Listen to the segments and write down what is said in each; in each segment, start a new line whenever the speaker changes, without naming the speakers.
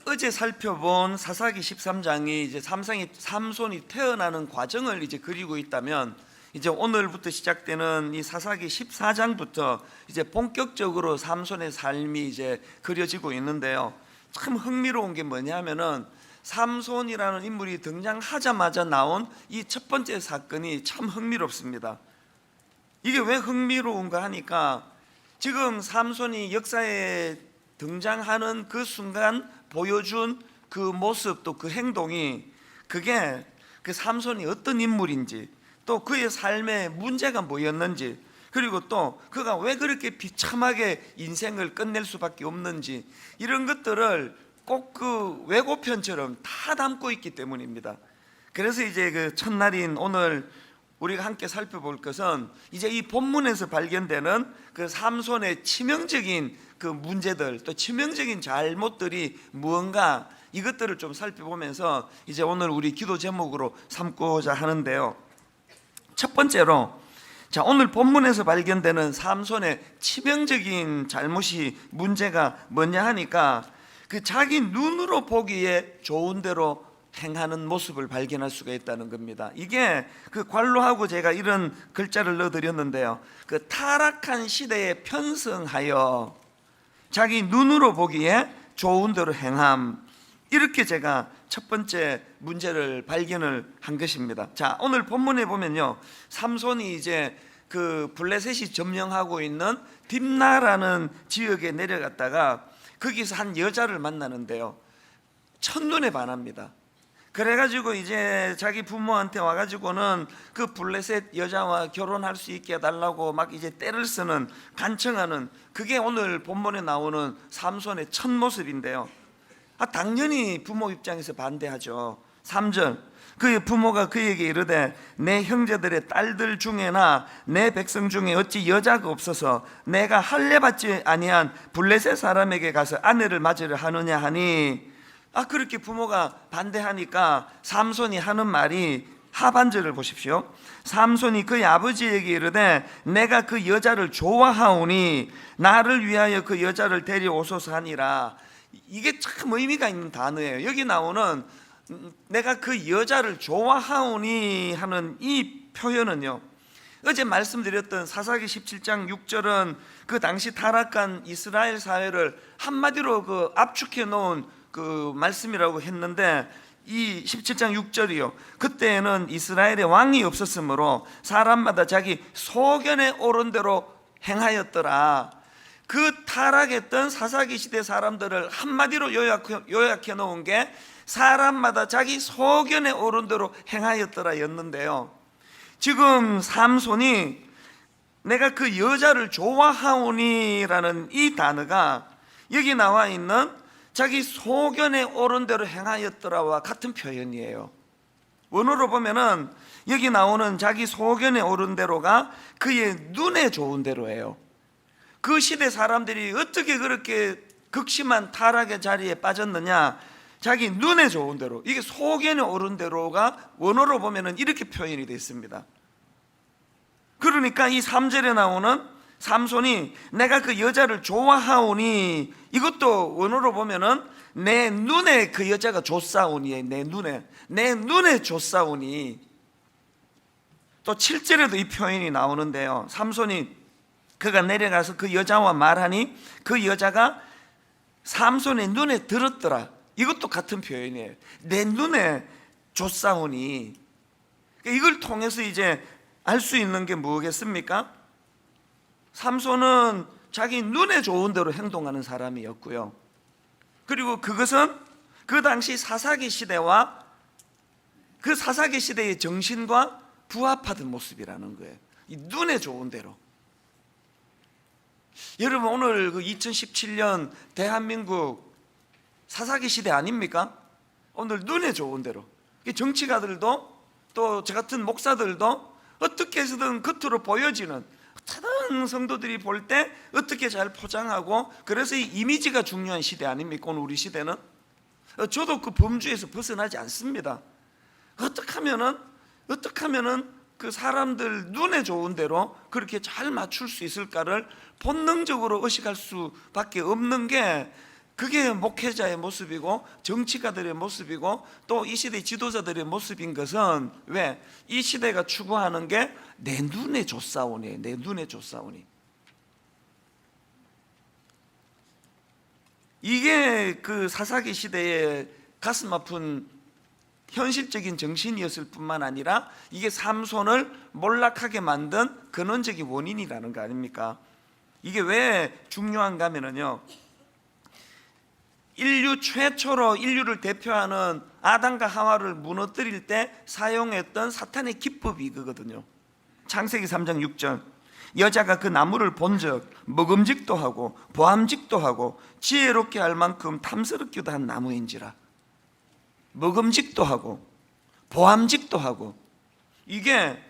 어제 살펴본 사사기 13장이 이제 삼손이 태어나는 과정을 이제 그리고 있다면, 이제 오늘부터 시작되는 이 사사기 14장부터 이제 본격적으로 삼손의 삶이 이제 그려지고 있는데요. 참 흥미로운 게 뭐냐면은 삼손이라는 인물이 등장하자마자 나온 이 첫 번째 사건이 참 흥미롭습니다. 이게 왜 흥미로운가 하니까, 지금 삼손이 역사에 등장하는 그 순간 보여준 그 모습, 또 그 행동이, 그게 그 삼손이 어떤 인물인지, 또 그의 삶의 문제가 뭐였는지, 그리고 또 그가 왜 그렇게 비참하게 인생을 끝낼 수밖에 없는지, 이런 것들을 꼭 그 왜고편처럼 다 담고 있기 때문입니다. 그래서 이제 그 첫날인 오늘 우리가 함께 살펴볼 것은, 이제 이 본문에서 발견되는 그 삼손의 치명적인 그 문제들, 또 치명적인 잘못들이 무언가, 이것들을 좀 살펴보면서 이제 오늘 우리 기도 제목으로 삼고자 하는데요. 첫 번째로, 자, 오늘 본문에서 발견되는 삼손의 치명적인 잘못이, 문제가 뭐냐 하니까, 그 자기 눈으로 보기에 좋은 대로 행하는 모습을 발견할 수가 있다는 겁니다. 이게 그 관로하고 제가 이런 글자를 넣어드렸는데요, 그 타락한 시대에 편성하여 자기 눈으로 보기에 좋은 대로 행함, 이렇게 제가 첫 번째 문제를 발견을 한 것입니다. 자, 오늘 본문에 보면요, 삼손이 이제 그 블레셋이 점령하고 있는 딥나라는 지역에 내려갔다가 거기서 한 여자를 만나는데요, 첫눈에 반합니다. 그래가지고 이제 자기 부모한테 와가지고는 그 블레셋 여자와 결혼할 수 있게 해달라고 막 이제 떼를 쓰는, 간청하는, 그게 오늘 본문에 나오는 삼손의 첫 모습인데요. 당연히 부모 입장에서 반대하죠. 3절, 그의 부모가 그에게 이르되 내 형제들의 딸들 중에나 내 백성 중에 어찌 여자가 없어서 내가 할례받지 아니한 블레셋 사람에게 가서 아내를 맞으려 하느냐 하니, 그렇게 부모가 반대하니까 삼손이 하는 말이, 하반절을 보십시오. 삼손이 그의 아버지에게 이르되 내가 그 여자를 좋아하오니 나를 위하여 그 여자를 데려오소서 하니라. 이게 참 의미가 있는 단어예요. 여기 나오는 내가 그 여자를 좋아하오니 하는 이 표현은요, 어제 말씀드렸던 사사기 17장 6절은 그 당시 타락한 이스라엘 사회를 한마디로 그 압축해 놓은 그 말씀이라고 했는데, 이 17장 6절이요, 그때에는 이스라엘의 왕이 없었으므로 사람마다 자기 소견에 오른 대로 행하였더라. 그 타락했던 사사기 시대 사람들을 한마디로 요약해 놓은 게 사람마다 자기 소견에 오른 대로 행하였더라 였는데요, 지금 삼손이 내가 그 여자를 좋아하오니 라는 이 단어가 여기 나와 있는 자기 소견에 오른 대로 행하였더라와 같은 표현이에요. 원어로 보면은 여기 나오는 자기 소견에 오른 대로가 그의 눈에 좋은 대로예요. 그 시대 사람들이 어떻게 그렇게 극심한 타락의 자리에 빠졌느냐, 자기 눈에 좋은 대로, 이게 소견에 오른 대로가 원어로 보면은 이렇게 표현이 되어 있습니다. 그러니까 이 3절에 나오는 삼손이 내가 그 여자를 좋아하오니, 이것도 원어로 보면은 내 눈에 그 여자가 좋사오니, 내 눈에 좋사오니. 또 7절에도 이 표현이 나오는데요, 삼손이 그가 내려가서 그 여자와 말하니 그 여자가 삼손의 눈에 들었더라. 이것도 같은 표현이에요. 내 눈에 좋사오니. 이걸 통해서 이제 알 수 있는 게 뭐겠습니까? 삼손은 자기 눈에 좋은 대로 행동하는 사람이었고요, 그리고 그것은 그 당시 사사기 시대와 그 사사기 시대의 정신과 부합하던 모습이라는 거예요. 이 눈에 좋은 대로. 여러분, 오늘 그 2017년 대한민국 사사기 시대 아닙니까? 오늘 눈에 좋은 대로 정치가들도, 또 저 같은 목사들도 어떻게 해서든 겉으로 보여지는, 다른 성도들이 볼 때 어떻게 잘 포장하고, 그래서 이 이미지가 중요한 시대 아닙니까? 오늘 우리 시대는. 저도 그 범주에서 벗어나지 않습니다. 어떻게 하면은 그 사람들 눈에 좋은 대로 그렇게 잘 맞출 수 있을까를 본능적으로 의식할 수밖에 없는 게 그게 목회자의 모습이고 정치가들의 모습이고 또 이 시대 지도자들의 모습인 것은 왜? 이 시대가 추구하는 게 내 눈에 좋사오니, 내 눈에 좋사오니. 이게 그 사사기 시대의 가슴 아픈 현실적인 정신이었을 뿐만 아니라 이게 삼손을 몰락하게 만든 근원적인 원인이라는 거 아닙니까? 이게 왜 중요한가 하면요, 인류 최초로 인류를 대표하는 아담과 하와를 무너뜨릴 때 사용했던 사탄의 기법이 이거거든요. 창세기 3장 6절, 여자가 그 나무를 본즉 먹음직도 하고 보암직도 하고 지혜롭게 할 만큼 탐스럽기도 한 나무인지라. 먹음직도 하고 보암직도 하고, 이게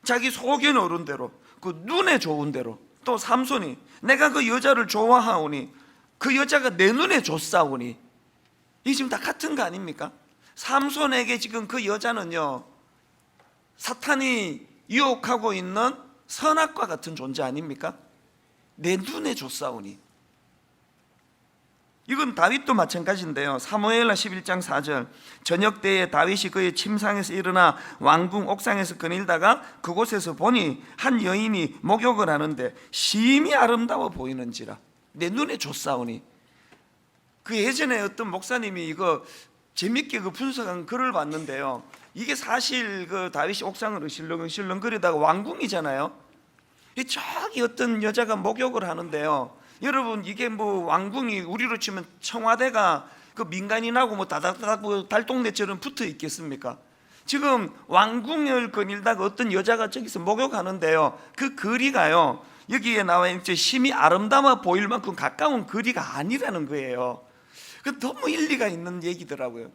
자기 속에 오른 대로, 그 눈에 좋은 대로, 또 삼손이 내가 그 여자를 좋아하오니 그 여자가 내 눈에 좋사오니, 이게 지금 다 같은 거 아닙니까? 삼손에게 지금 그 여자는요, 사탄이 유혹하고 있는 선악과 같은 존재 아닙니까? 내 눈에 좋사오니. 이건 다윗도 마찬가지인데요. 사무엘하 11장 4절, 저녁 때에 다윗이 그의 침상에서 일어나 왕궁 옥상에서 거닐다가 그곳에서 보니 한 여인이 목욕을 하는데 심히 아름다워 보이는지라. 내 눈에 좋사오니. 그 예전에 어떤 목사님이 이거 재밌게 그 분석한 글을 봤는데요, 이게 사실 그 다윗이 옥상으로 실렁실렁거리다가 왕궁이잖아요. 저기 어떤 여자가 목욕을 하는데요, 여러분 이게 뭐 왕궁이 우리로 치면 청와대가 그 민간인하고 뭐 다닥다닥 뭐 달동네처럼 붙어 있겠습니까? 지금 왕궁을 거닐다가 어떤 여자가 저기서 목욕하는데요, 그 거리가요, 여기에 나와 있는 심히 아름다워 보일 만큼 가까운 거리가 아니라는 거예요. 그 너무 일리가 있는 얘기더라고요.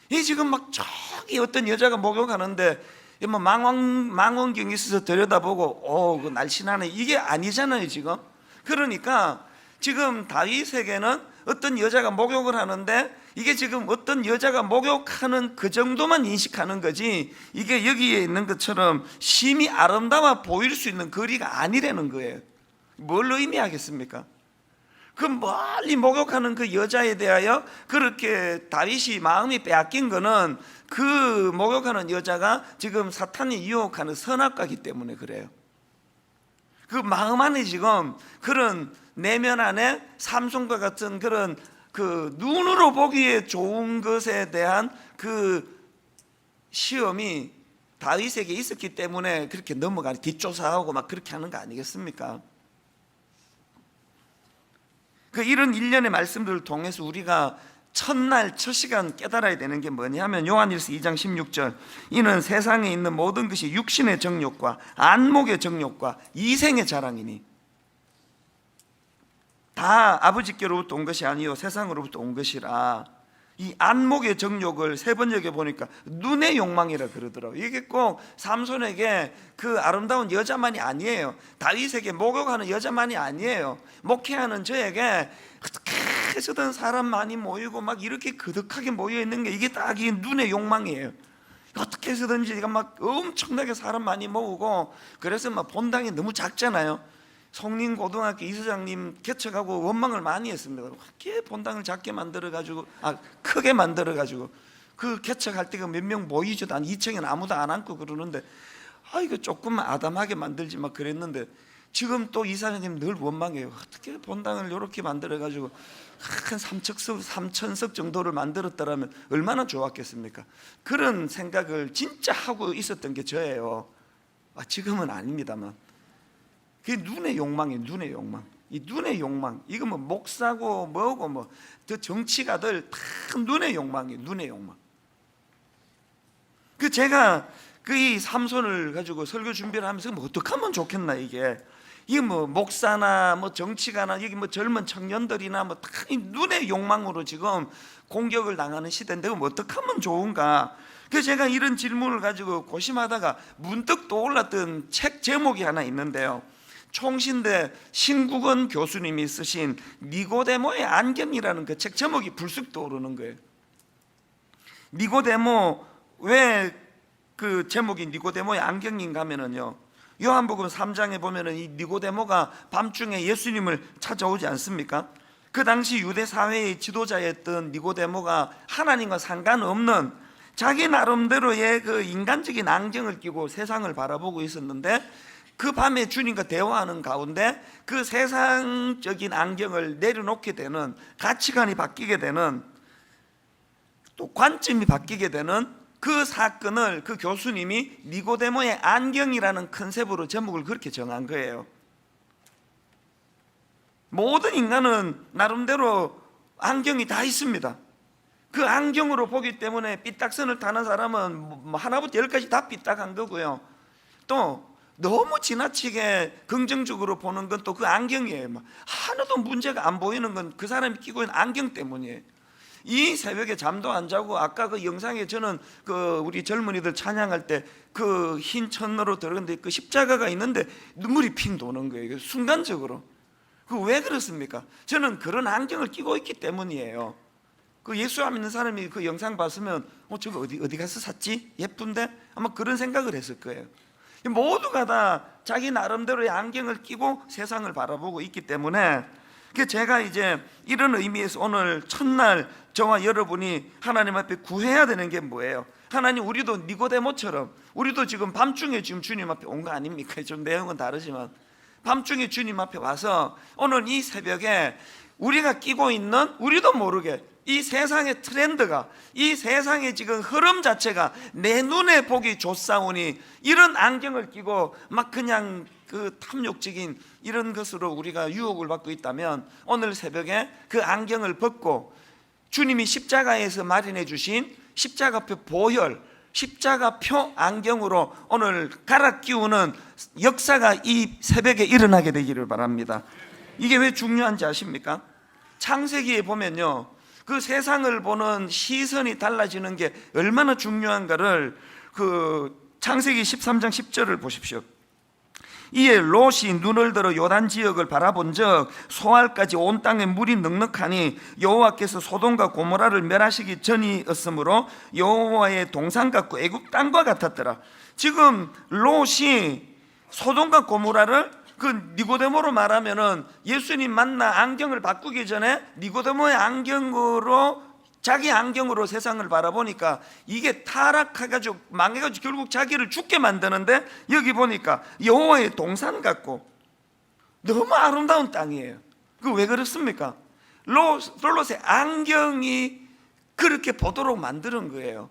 이 지금 막 저기 어떤 여자가 목욕하는데 뭐 망원경이 있어서 들여다보고 그 날씬하네, 이게 아니잖아요 지금. 그러니까 지금 다윗에게는 어떤 여자가 목욕을 하는데 이게 지금 어떤 여자가 목욕하는 그 정도만 인식하는 거지, 이게 여기에 있는 것처럼 심히 아름다워 보일 수 있는 거리가 아니라는 거예요. 뭘 의미하겠습니까? 그 멀리 목욕하는 그 여자에 대하여 그렇게 다윗이 마음이 빼앗긴 거는 그 목욕하는 여자가 지금 사탄이 유혹하는 선악과이기 때문에 그래요. 그 마음 안에 지금 그런 내면 안에 삼손과 같은 그런 그 눈으로 보기에 좋은 것에 대한 그 시험이 다윗에게 있었기 때문에 그렇게 넘어가는, 뒷조사하고 막 그렇게 하는 거 아니겠습니까? 그 이런 일련의 말씀들을 통해서 우리가 첫날 첫 시간 깨달아야 되는 게 뭐냐면 요한일서 2장 16절, 이는 세상에 있는 모든 것이 육신의 정욕과 안목의 정욕과 이생의 자랑이니 다 아버지께로부터 온 것이 아니요 세상으로부터 온 것이라. 이 안목의 정욕을 세 번역에 보니까 눈의 욕망이라 그러더라고요. 이게 꼭 삼손에게 그 아름다운 여자만이 아니에요. 다윗에게 목욕하는 여자만이 아니에요. 목회하는 저에게 어떻게 해서든 사람 많이 모이고 막 이렇게 그득하게 모여 있는 게 이게 딱 이 눈의 욕망이에요. 어떻게 해서든지 제가 막 엄청나게 사람 많이 모으고, 그래서 막 본당이 너무 작잖아요. 송림고등학교 이사장님 개척하고 원망을 많이 했습니다. 왜 본당을 작게 만들어가지고 크게 만들어가지고 그 개척할 때가 몇 명 모이지도 한 2층에는 아무도 안 앉고 그러는데 이거 조금만 아담하게 만들지 막 그랬는데, 지금 또 이사장님 늘 원망해요. 어떻게 본당을 이렇게 만들어가지고 한 3천석 정도를 만들었다라면 얼마나 좋았겠습니까? 그런 생각을 진짜 하고 있었던 게 저예요. 지금은 아닙니다만. 그게 눈의 욕망이에요. 눈의 욕망. 이 눈의 욕망, 이거 뭐 목사고 뭐고 뭐 저 정치가들 다 눈의 욕망이에요. 눈의 욕망. 그 제가 그 이 삼손을 가지고 설교 준비를 하면서 뭐 어떻게 하면 좋겠나, 이게 뭐 목사나 뭐 정치가나 여기 뭐 젊은 청년들이나 뭐 다 눈의 욕망으로 지금 공격을 당하는 시대인데 뭐 어떻게 하면 좋은가. 그래서 제가 이런 질문을 가지고 고심하다가 문득 떠올랐던 책 제목이 하나 있는데요, 총신대 신국원 교수님이 쓰신 니고데모의 안경이라는 그 책 제목이 불쑥 떠오르는 거예요. 니고데모, 왜 그 제목이 니고데모의 안경인가 하면은요, 요한복음 3장에 보면은 이 니고데모가 밤중에 예수님을 찾아오지 않습니까? 그 당시 유대 사회의 지도자였던 니고데모가 하나님과 상관없는 자기 나름대로의 그 인간적인 안경을 끼고 세상을 바라보고 있었는데, 그 밤에 주님과 대화하는 가운데 그 세상적인 안경을 내려놓게 되는, 가치관이 바뀌게 되는, 또 관점이 바뀌게 되는 그 사건을 그 교수님이 니고데모의 안경이라는 컨셉으로 제목을 그렇게 정한 거예요. 모든 인간은 나름대로 안경이 다 있습니다. 그 안경으로 보기 때문에 삐딱선을 타는 사람은 뭐 하나부터 열까지 다 삐딱한 거고요. 또 너무 지나치게 긍정적으로 보는 건 또 그 안경이에요. 하나도 문제가 안 보이는 건 그 사람이 끼고 있는 안경 때문이에요. 이 새벽에 잠도 안 자고 아까 그 영상에 저는 그 우리 젊은이들 찬양할 때 그 흰 천으로 들어갔는데 그 십자가가 있는데 눈물이 핑 도는 거예요. 순간적으로. 그 왜 그렇습니까? 저는 그런 안경을 끼고 있기 때문이에요. 그 예수 안 믿는 사람이 그 영상 봤으면 저거 어디 가서 샀지? 예쁜데? 아마 그런 생각을 했을 거예요. 모두가 다 자기 나름대로의 안경을 끼고 세상을 바라보고 있기 때문에, 제가 이제 이런 의미에서 오늘 첫날 저와 여러분이 하나님 앞에 구해야 되는 게 뭐예요? 하나님, 우리도 니고데모처럼 우리도 지금 밤중에 지금 주님 앞에 온 거 아닙니까? 좀 내용은 다르지만 밤중에 주님 앞에 와서 오늘 이 새벽에 우리가 끼고 있는, 우리도 모르게 이 세상의 트렌드가, 이 세상의 지금 흐름 자체가 내 눈에 보기 좋사오니 이런 안경을 끼고 막 그냥 그 탐욕적인 이런 것으로 우리가 유혹을 받고 있다면, 오늘 새벽에 그 안경을 벗고 주님이 십자가에서 마련해 주신 십자가표 보혈, 십자가표 안경으로 오늘 갈아 끼우는 역사가 이 새벽에 일어나게 되기를 바랍니다. 이게 왜 중요한지 아십니까? 창세기에 보면요, 그 세상을 보는 시선이 달라지는 게 얼마나 중요한가를 그 창세기 13장 10절을 보십시오. 이에 롯이 눈을 들어 요단 지역을 바라본 적 소알까지 온 땅에 물이 넉넉하니 여호와께서 소돔과 고모라를 멸하시기 전이었으므로 여호와의 동산 같고 애굽 땅과 같았더라. 지금 롯이 소돔과 고모라를 그 니고데모로 말하면은 예수님 만나 안경을 바꾸기 전에 니고데모의 안경으로, 자기 안경으로 세상을 바라보니까 이게 타락해가지고 망해가지고 결국 자기를 죽게 만드는데, 여기 보니까 여호와의 동산 같고 너무 아름다운 땅이에요. 그 왜 그렇습니까? 롯의 안경이 그렇게 보도록 만드는 거예요.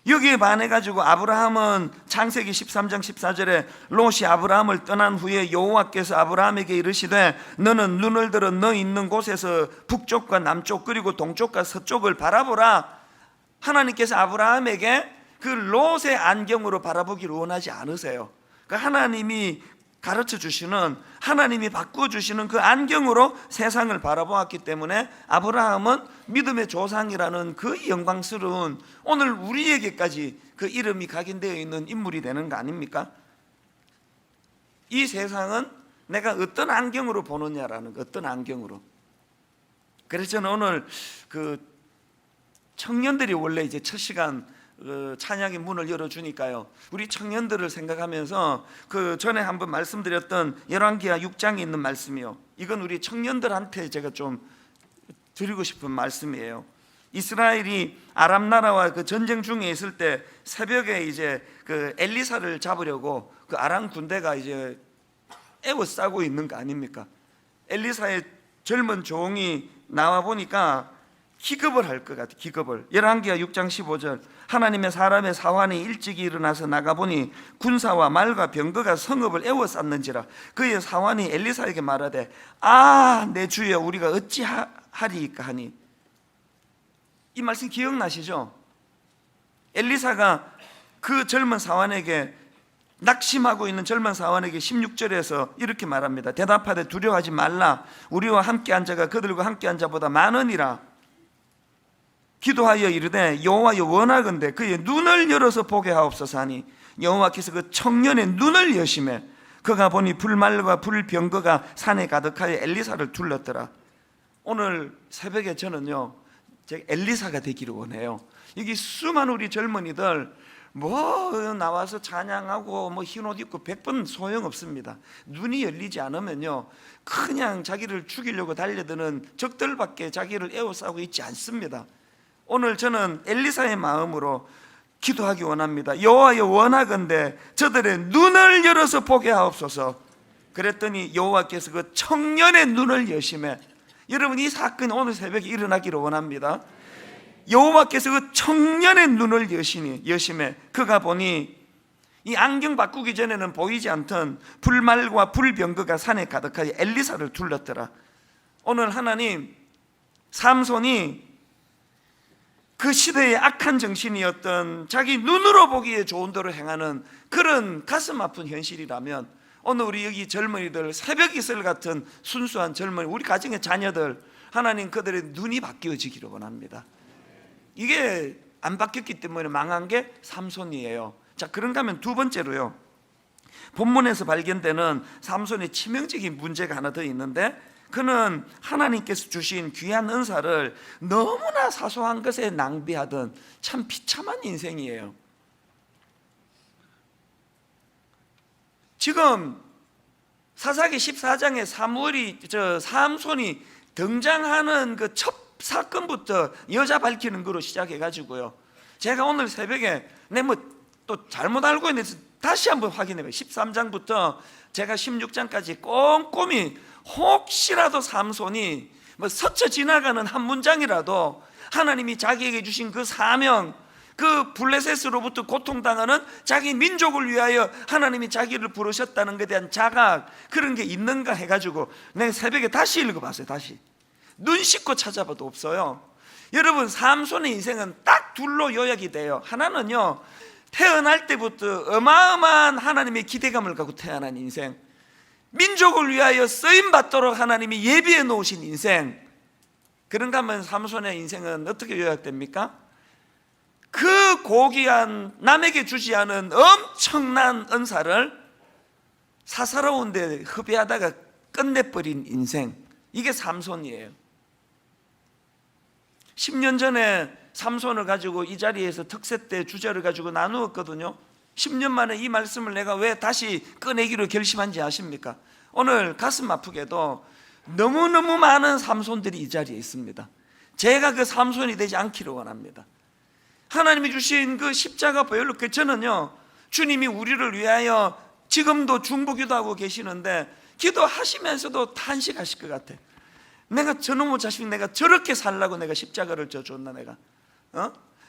여기에 반해가지고 아브라함은 창세기 13장 14절에 롯이 아브라함을 떠난 후에 여호와께서 아브라함에게 이르시되 너는 눈을 들어 너 있는 곳에서 북쪽과 남쪽 그리고 동쪽과 서쪽을 바라보라. 하나님께서 아브라함에게 그 롯의 안경으로 바라보기를 원하지 않으세요. 그러니까 하나님이 가르쳐 주시는, 하나님이 바꾸어 주시는 그 안경으로 세상을 바라보았기 때문에 아브라함은 믿음의 조상이라는 그 영광스러운, 오늘 우리에게까지 그 이름이 각인되어 있는 인물이 되는 거 아닙니까? 이 세상은 내가 어떤 안경으로 보느냐라는 거, 어떤 안경으로. 그래서 저는 오늘 그 청년들이 원래 이제 첫 시간 찬양의 문을 열어주니까요, 우리 청년들을 생각하면서 그 전에 한번 말씀드렸던 열왕기하 6장에 있는 말씀이요, 이건 우리 청년들한테 제가 좀 드리고 싶은 말씀이에요. 이스라엘이 아람 나라와 그 전쟁 중에 있을 때 새벽에 이제 그 엘리사를 잡으려고 그 아람 군대가 이제 에워싸고 있는 거 아닙니까? 엘리사의 젊은 종이 나와 보니까 기겁을 할 것 같아. 기겁을. 열왕기하 6장 15절 하나님의 사람의 사환이 일찍이 일어나서 나가보니 군사와 말과 병거가 성읍을 에워쌌는지라. 그의 사환이 엘리사에게 말하되 내 주여 우리가 어찌하리이까 하니. 이 말씀 기억나시죠? 엘리사가 그 젊은 사환에게, 낙심하고 있는 젊은 사환에게 16절에서 이렇게 말합니다. 대답하되 두려워하지 말라. 우리와 함께 한 자가 그들과 함께 한 자보다 많으니라. 기도하여 이르되 여호와여 원하건대 그의 눈을 열어서 보게 하옵소서 하니 여호와께서 그 청년의 눈을 여심해 그가 보니 불말과 불병거가 산에 가득하여 엘리사를 둘렀더라. 오늘 새벽에 저는요, 제가 엘리사가 되기를 원해요. 여기 수많은 우리 젊은이들 뭐 나와서 찬양하고 뭐 흰 옷 입고 100번 소용없습니다. 눈이 열리지 않으면요 그냥 자기를 죽이려고 달려드는 적들밖에 자기를 에워싸고 있지 않습니다. 오늘 저는 엘리사의 마음으로 기도하기 원합니다. 여호와여, 원하건대 저들의 눈을 열어서 보게 하옵소서. 그랬더니 여호와께서 그 청년의 눈을 여심해, 여러분 이 사건이 오늘 새벽에 일어나기를 원합니다. 여호와께서 그 청년의 눈을 여심해 그가 보니 이 안경 바꾸기 전에는 보이지 않던 불말과 불병거가 산에 가득하여 엘리사를 둘렀더라. 오늘 하나님, 삼손이 그 시대의 악한 정신이었던 자기 눈으로 보기에 좋은 대로 행하는 그런 가슴 아픈 현실이라면, 오늘 우리 여기 젊은이들, 새벽 이슬 같은 순수한 젊은이, 우리 가정의 자녀들, 하나님 그들의 눈이 바뀌어지기를 원합니다. 이게 안 바뀌었기 때문에 망한 게 삼손이에요. 자, 그런가 하면 두 번째로요, 본문에서 발견되는 삼손의 치명적인 문제가 하나 더 있는데, 그는 하나님께서 주신 귀한 은사를 너무나 사소한 것에 낭비하던 참 비참한 인생이에요. 지금 사사기 14장에 삼손이 등장하는 그 첫 사건부터 여자 밝히는 거로 시작해가지고요, 제가 오늘 새벽에 또 잘못 알고 있는데 다시 한번 확인해봐요. 13장부터 제가 16장까지 꼼꼼히, 혹시라도 삼손이 스쳐 지나가는 한 문장이라도 하나님이 자기에게 주신 그 사명, 그 블레셋으로부터 고통당하는 자기 민족을 위하여 하나님이 자기를 부르셨다는 것에 대한 자각, 그런 게 있는가 해가지고 내가 새벽에 다시 읽어봤어요. 다시 눈 씻고 찾아봐도 없어요. 여러분, 삼손의 인생은 딱 둘로 요약이 돼요. 하나는요, 태어날 때부터 어마어마한 하나님의 기대감을 갖고 태어난 인생, 민족을 위하여 쓰임받도록 하나님이 예비해 놓으신 인생. 그런가 하면 삼손의 인생은 어떻게 요약됩니까? 그 고귀한, 남에게 주지 않은 엄청난 은사를 사사로운 데 흡의하다가 끝내버린 인생, 이게 삼손이에요. 10년 전에 삼손을 가지고 이 자리에서 특세 때 주제를 가지고 나누었거든요. 10년 만에 이 말씀을 내가 왜 다시 꺼내기로 결심한지 아십니까? 오늘 가슴 아프게도 너무너무 많은 삼손들이 이 자리에 있습니다. 제가 그 삼손이 되지 않기를 원합니다. 하나님이 주신 그 십자가 보혈로, 저는요, 주님이 우리를 위하여 지금도 중보기도하고 계시는데 기도하시면서도 탄식하실 것 같아. 내가 저놈의 자식, 내가 저렇게 살라고 내가 십자가를 져줬나, 내가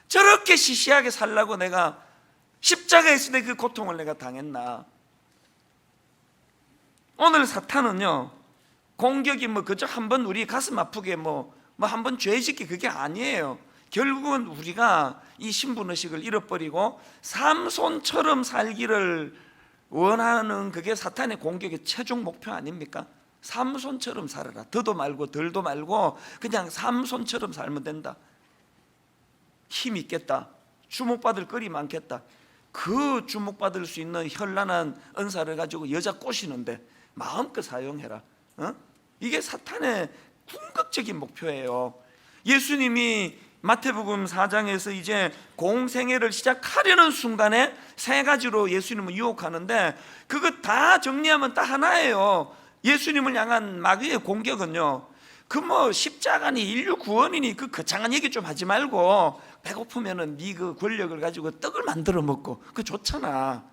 저렇게 시시하게 살라고 내가 십자가에 있을 때 그 고통을 내가 당했나. 오늘 사탄은요, 공격이 그저 한번 우리 가슴 아프게 한번 죄 짓기, 그게 아니에요. 결국은 우리가 이 신분의식을 잃어버리고 삼손처럼 살기를 원하는, 그게 사탄의 공격의 최종 목표 아닙니까? 삼손처럼 살아라. 더도 말고 덜도 말고 그냥 삼손처럼 살면 된다. 힘 있겠다, 주목받을 거리 많겠다, 그 주목받을 수 있는 현란한 은사를 가지고 여자 꼬시는데 마음껏 사용해라. 이게 사탄의 궁극적인 목표예요. 예수님이 마태복음 4장에서 이제 공생애를 시작하려는 순간에 세 가지로 예수님을 유혹하는데, 그거 다 정리하면 딱 하나예요. 예수님을 향한 마귀의 공격은요, 십자가니 인류 구원이니 그 거창한 얘기 좀 하지 말고, 배고프면은 네 그 권력을 가지고 떡을 만들어 먹고, 그거 좋잖아.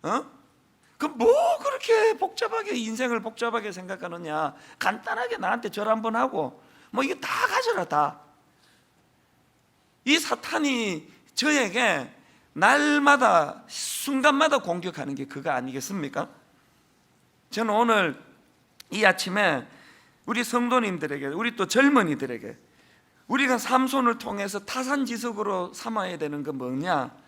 뭐 그렇게 복잡하게 인생을 복잡하게 생각하느냐. 간단하게 나한테 절 한번 하고 이게 다 가져라, 다. 이 사탄이 저에게 날마다 순간마다 공격하는 게 그거 아니겠습니까? 저는 오늘 이 아침에 우리 성도님들에게, 우리 또 젊은이들에게, 우리가 삼손을 통해서 타산지석으로 삼아야 되는 건 뭐냐?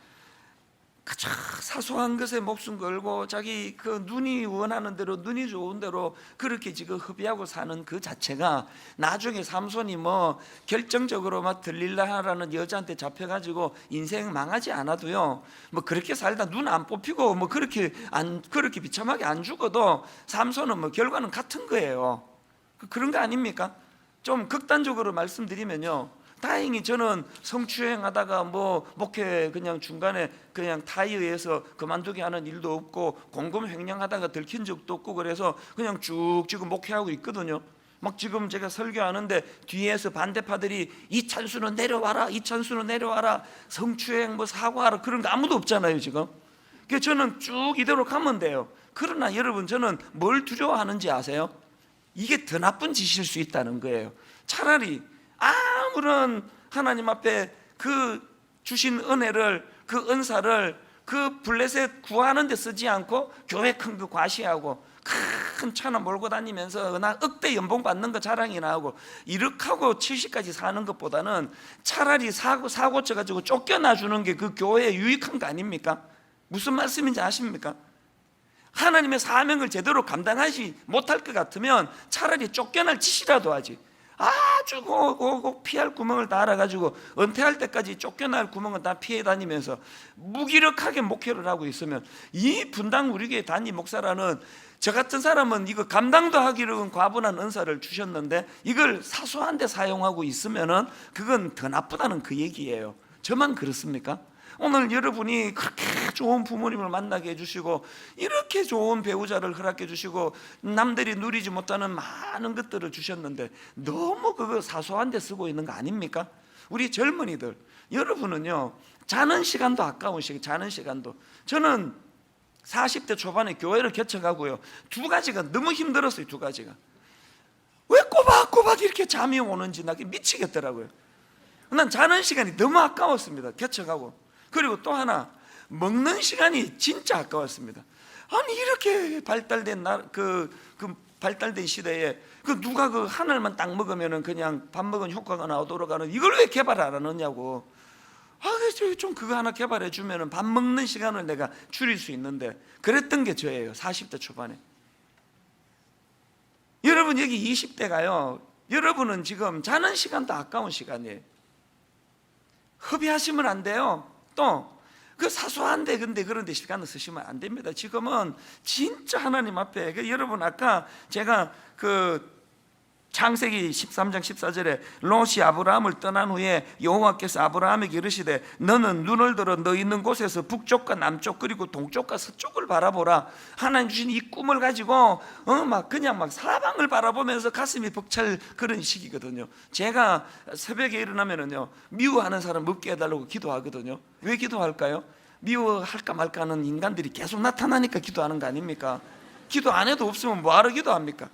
그저 사소한 것에 목숨 걸고 자기 그 눈이 원하는 대로, 눈이 좋은 대로 그렇게 지금 흡의하고 사는 그 자체가 나중에 삼손이 결정적으로 들릴라라는 여자한테 잡혀가지고 인생 망하지 않아도요, 그렇게 살다 눈 안 뽑히고 그렇게 비참하게 안 죽어도 삼손은 결과는 같은 거예요. 그런 거 아닙니까? 좀 극단적으로 말씀드리면요, 다행히 저는 성추행하다가 뭐 목회 그냥 중간에 그냥 타의에 의해서 그만두게 하는 일도 없고 공금 횡령하다가 들킨 적도 없고 그래서 그냥 쭉 지금 목회하고 있거든요. 막 지금 제가 설교하는데 뒤에서 반대파들이 이찬수는 내려와라, 이찬수는 내려와라, 성추행 뭐 사과하라, 그런 거 아무도 없잖아요 지금. 그래서 저는 쭉 이대로 가면 돼요. 그러나 여러분, 저는 뭘 두려워하는지 아세요? 이게 더 나쁜 짓일 수 있다는 거예요. 차라리 아무런 하나님 앞에 그 주신 은혜를, 그 은사를 그 블레셋 구하는 데 쓰지 않고 교회 큰 거 과시하고 큰 차나 몰고 다니면서 나 억대 연봉 받는 거 자랑이나 하고 이렇게 하고 70까지 사는 것보다는 차라리 사고 쳐가지고 쫓겨나 주는 게 그 교회에 유익한 거 아닙니까? 무슨 말씀인지 아십니까? 하나님의 사명을 제대로 감당하지 못할 것 같으면 차라리 쫓겨날 짓이라도 하지. 아주 꼭 피할 구멍을 다 알아가지고 은퇴할 때까지 쫓겨날 구멍을 다 피해 다니면서 무기력하게 목회를 하고 있으면, 이 분당 우리 교회 담임 목사라는 저 같은 사람은 이거 감당도 하기로는 과분한 은사를 주셨는데 이걸 사소한 데 사용하고 있으면은 그건 더 나쁘다는 그 얘기예요. 저만 그렇습니까? 오늘 여러분이 그렇게 좋은 부모님을 만나게 해주시고 이렇게 좋은 배우자를 허락해 주시고 남들이 누리지 못하는 많은 것들을 주셨는데 너무 그거 사소한 데 쓰고 있는 거 아닙니까? 우리 젊은이들, 여러분은요, 자는 시간도 아까운 시간, 자는 시간도. 저는 40대 초반에 교회를 개척하고요, 두 가지가 너무 힘들었어요. 두 가지가 왜 꼬박꼬박 이렇게 잠이 오는지 나 미치겠더라고요. 난 자는 시간이 너무 아까웠습니다, 개척하고. 그리고 또 하나, 먹는 시간이 진짜 아까웠습니다. 아니 이렇게 발달된 발달된 시대에 누가 그 하늘만 딱 먹으면은 그냥 밥 먹은 효과가 나오도록 하는 이걸 왜 개발 안 하느냐고. 좀 그거 하나 개발해 주면은 밥 먹는 시간을 내가 줄일 수 있는데, 그랬던 게 저예요. 40대 초반에. 여러분 여기 20대가요, 여러분은 지금 자는 시간도 아까운 시간이에요. 허비하시면 안 돼요. 또 그 사소한데 근데 그런데 시간을 쓰시면 안 됩니다. 지금은 진짜 하나님 앞에 여러분, 아까 제가 창세기 13장 14절에 롯이 아브라함을 떠난 후에 여호와께서 아브라함에게 이르시되 너는 눈을 들어 너 있는 곳에서 북쪽과 남쪽 그리고 동쪽과 서쪽을 바라보라. 하나님 주신 이 꿈을 가지고 그냥 사방을 바라보면서 가슴이 벅찰 그런 시기거든요. 제가 새벽에 일어나면은요, 미워하는 사람 먹게 해달라고 기도하거든요. 왜 기도할까요? 미워할까 말까 하는 인간들이 계속 나타나니까 기도하는 거 아닙니까? 기도 안 해도 없으면 뭐하러 기도합니까?